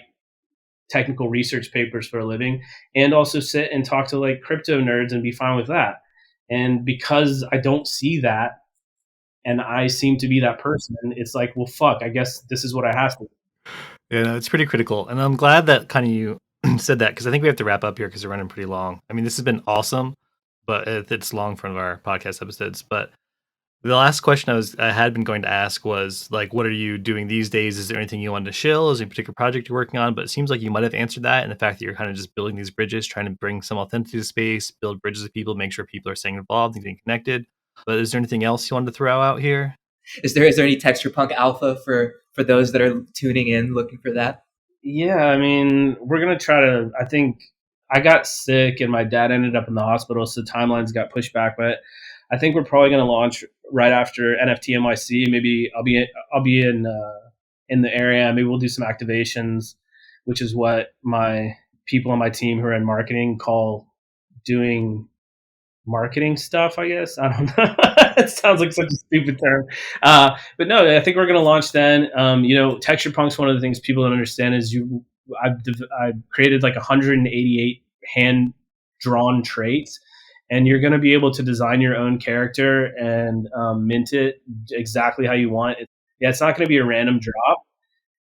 Speaker 5: technical research papers for a living, and also sit and talk to like crypto nerds and be fine with that. And because I don't see that, and I seem to be that person, it's like, well, fuck, I guess this is what I have to do.
Speaker 2: Yeah, no, it's pretty critical. And I'm glad that kind of you said that, because I think we have to wrap up here because we're running pretty long. I mean, this has been awesome, but it's long for one of our podcast episodes. But the last question I had been going to ask was like, what are you doing these days? Is there anything you wanted to shill? Is there a particular project you're working on? But it seems like you might have answered that. And the fact that you're kind of just building these bridges, trying to bring some authenticity to space, build bridges with people, make sure people are staying involved and getting connected. But is there anything else you wanted to throw out here?
Speaker 4: Is there any Texture Punx alpha for those that are tuning in looking for that?
Speaker 5: Yeah, I mean, we're going to try to, I think I got sick and my dad ended up in the hospital, so timelines got pushed back, but I think we're probably going to launch right after NFT NYC. Maybe I'll be in in the area. Maybe we'll do some activations, which is what my people on my team who are in marketing call doing marketing stuff, I guess. I don't know. It sounds like such a stupid term. But no, I think we're going to launch then. Texture Punx, one of the things people don't understand is I've created like 188 hand drawn traits, and you're going to be able to design your own character and mint it exactly how you want. It's not going to be a random drop.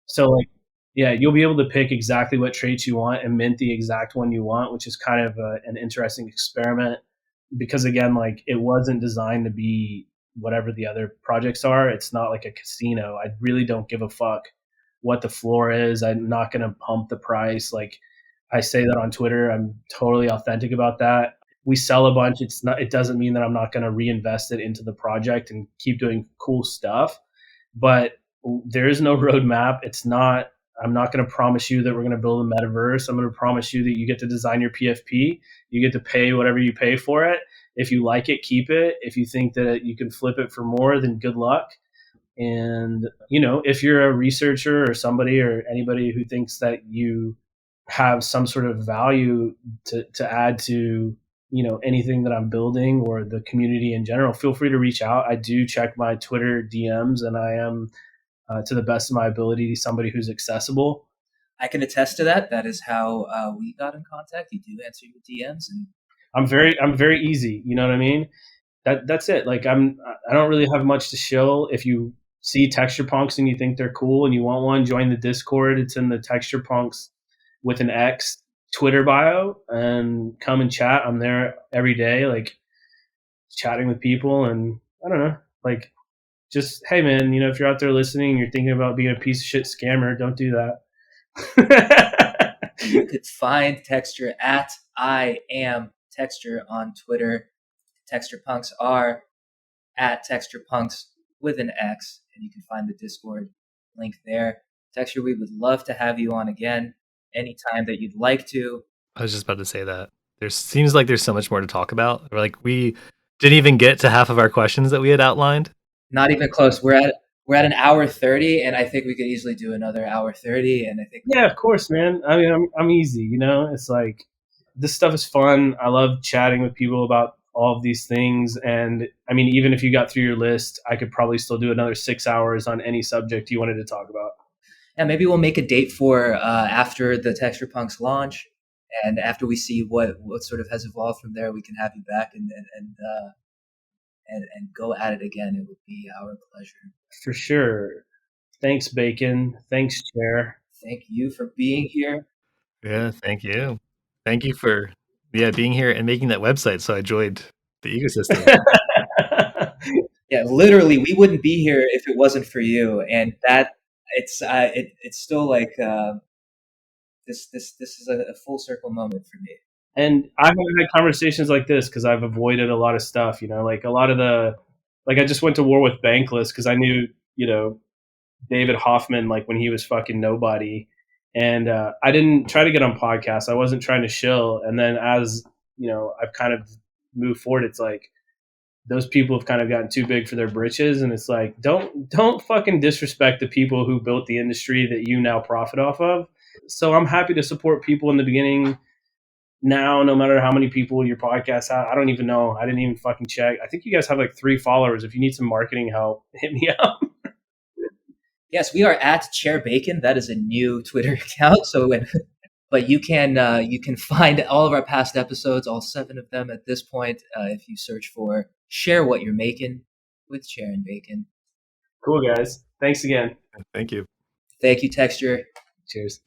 Speaker 5: So like, yeah, you'll be able to pick exactly what traits you want and mint the exact one you want, which is kind of an interesting experiment. Because again, like it wasn't designed to be whatever the other projects are. It's not like a casino. I really don't give a fuck what the floor is. I'm not going to pump the price. Like I say that on Twitter. I'm totally authentic about that. We sell a bunch. It doesn't mean that I'm not going to reinvest it into the project and keep doing cool stuff. But there is no roadmap. I'm not going to promise you that we're going to build a metaverse. I'm going to promise you that you get to design your PFP. You get to pay whatever you pay for it. If you like it, keep it. If you think that you can flip it for more, then good luck. And, if you're a researcher or somebody or anybody who thinks that you have some sort of value to add to, anything that I'm building or the community in general, feel free to reach out. I do check my Twitter DMs, and I am to the best of my ability, somebody who's accessible.
Speaker 4: I can attest to that. That is how we got in contact. You do answer your DMs, and
Speaker 5: I'm very easy. You know what I mean? That's it. Like I don't really have much to show. If you see Texture Punx and you think they're cool and you want one, join the Discord. It's in the Texture Punx with an X Twitter bio, and come and chat. I'm there every day, like chatting with people, and I don't know, like. Just, hey man, if you're out there listening and you're thinking about being a piece of shit scammer, don't do
Speaker 4: that. You could find Texture at I am Texture on Twitter. Texture Punx are at Texture Punx with an X, and you can find the Discord link there. Texture, we would love to have you on again anytime that you'd like to.
Speaker 2: I was just about to say that. There seems like there's so much more to talk about. Like we didn't even get to half of our questions that we had outlined.
Speaker 4: Not even close. We're at an hour 30, and I think we could easily do another hour 30. And I think
Speaker 5: of course, man. I mean, I'm easy. It's like this stuff is fun. I love chatting with people about all of these things. And I mean, even if you got through your list, I could probably still do another 6 hours on any subject you wanted to talk about.
Speaker 4: Yeah, maybe we'll make a date for after the Texture Punx launch, and after we see what sort of has evolved from there, we can have you back and go at it again. It would be our pleasure.
Speaker 5: For sure. Thanks, Bacon. Thanks, Chair.
Speaker 4: Thank you for being here.
Speaker 2: Yeah, thank you. Thank you for being here and making that website so I joined the ecosystem.
Speaker 4: Yeah, literally, we wouldn't be here if it wasn't for you. And that it's still like this is a full circle moment for me.
Speaker 5: And I've had conversations like this because I've avoided a lot of stuff, like a lot of I just went to war with Bankless because I knew, David Hoffman, like when he was fucking nobody. And I didn't try to get on podcasts. I wasn't trying to shill. And then as, I've kind of moved forward, it's like those people have kind of gotten too big for their britches. And it's like, don't fucking disrespect the people who built the industry that you now profit off of. So I'm happy to support people in the beginning. Now, no matter how many people your podcast have, I don't even know. I didn't even fucking check. I think you guys have like 3 followers. If you need some marketing help, hit me up.
Speaker 4: Yes, we are at Chair Bacon. That is a new Twitter account. But you can find all of our past episodes, all 7 of them at this point, if you search for "Share What You're Making" with Chair and Bacon.
Speaker 5: Cool, guys. Thanks again.
Speaker 2: Thank you.
Speaker 4: Thank you, Texture.
Speaker 5: Cheers.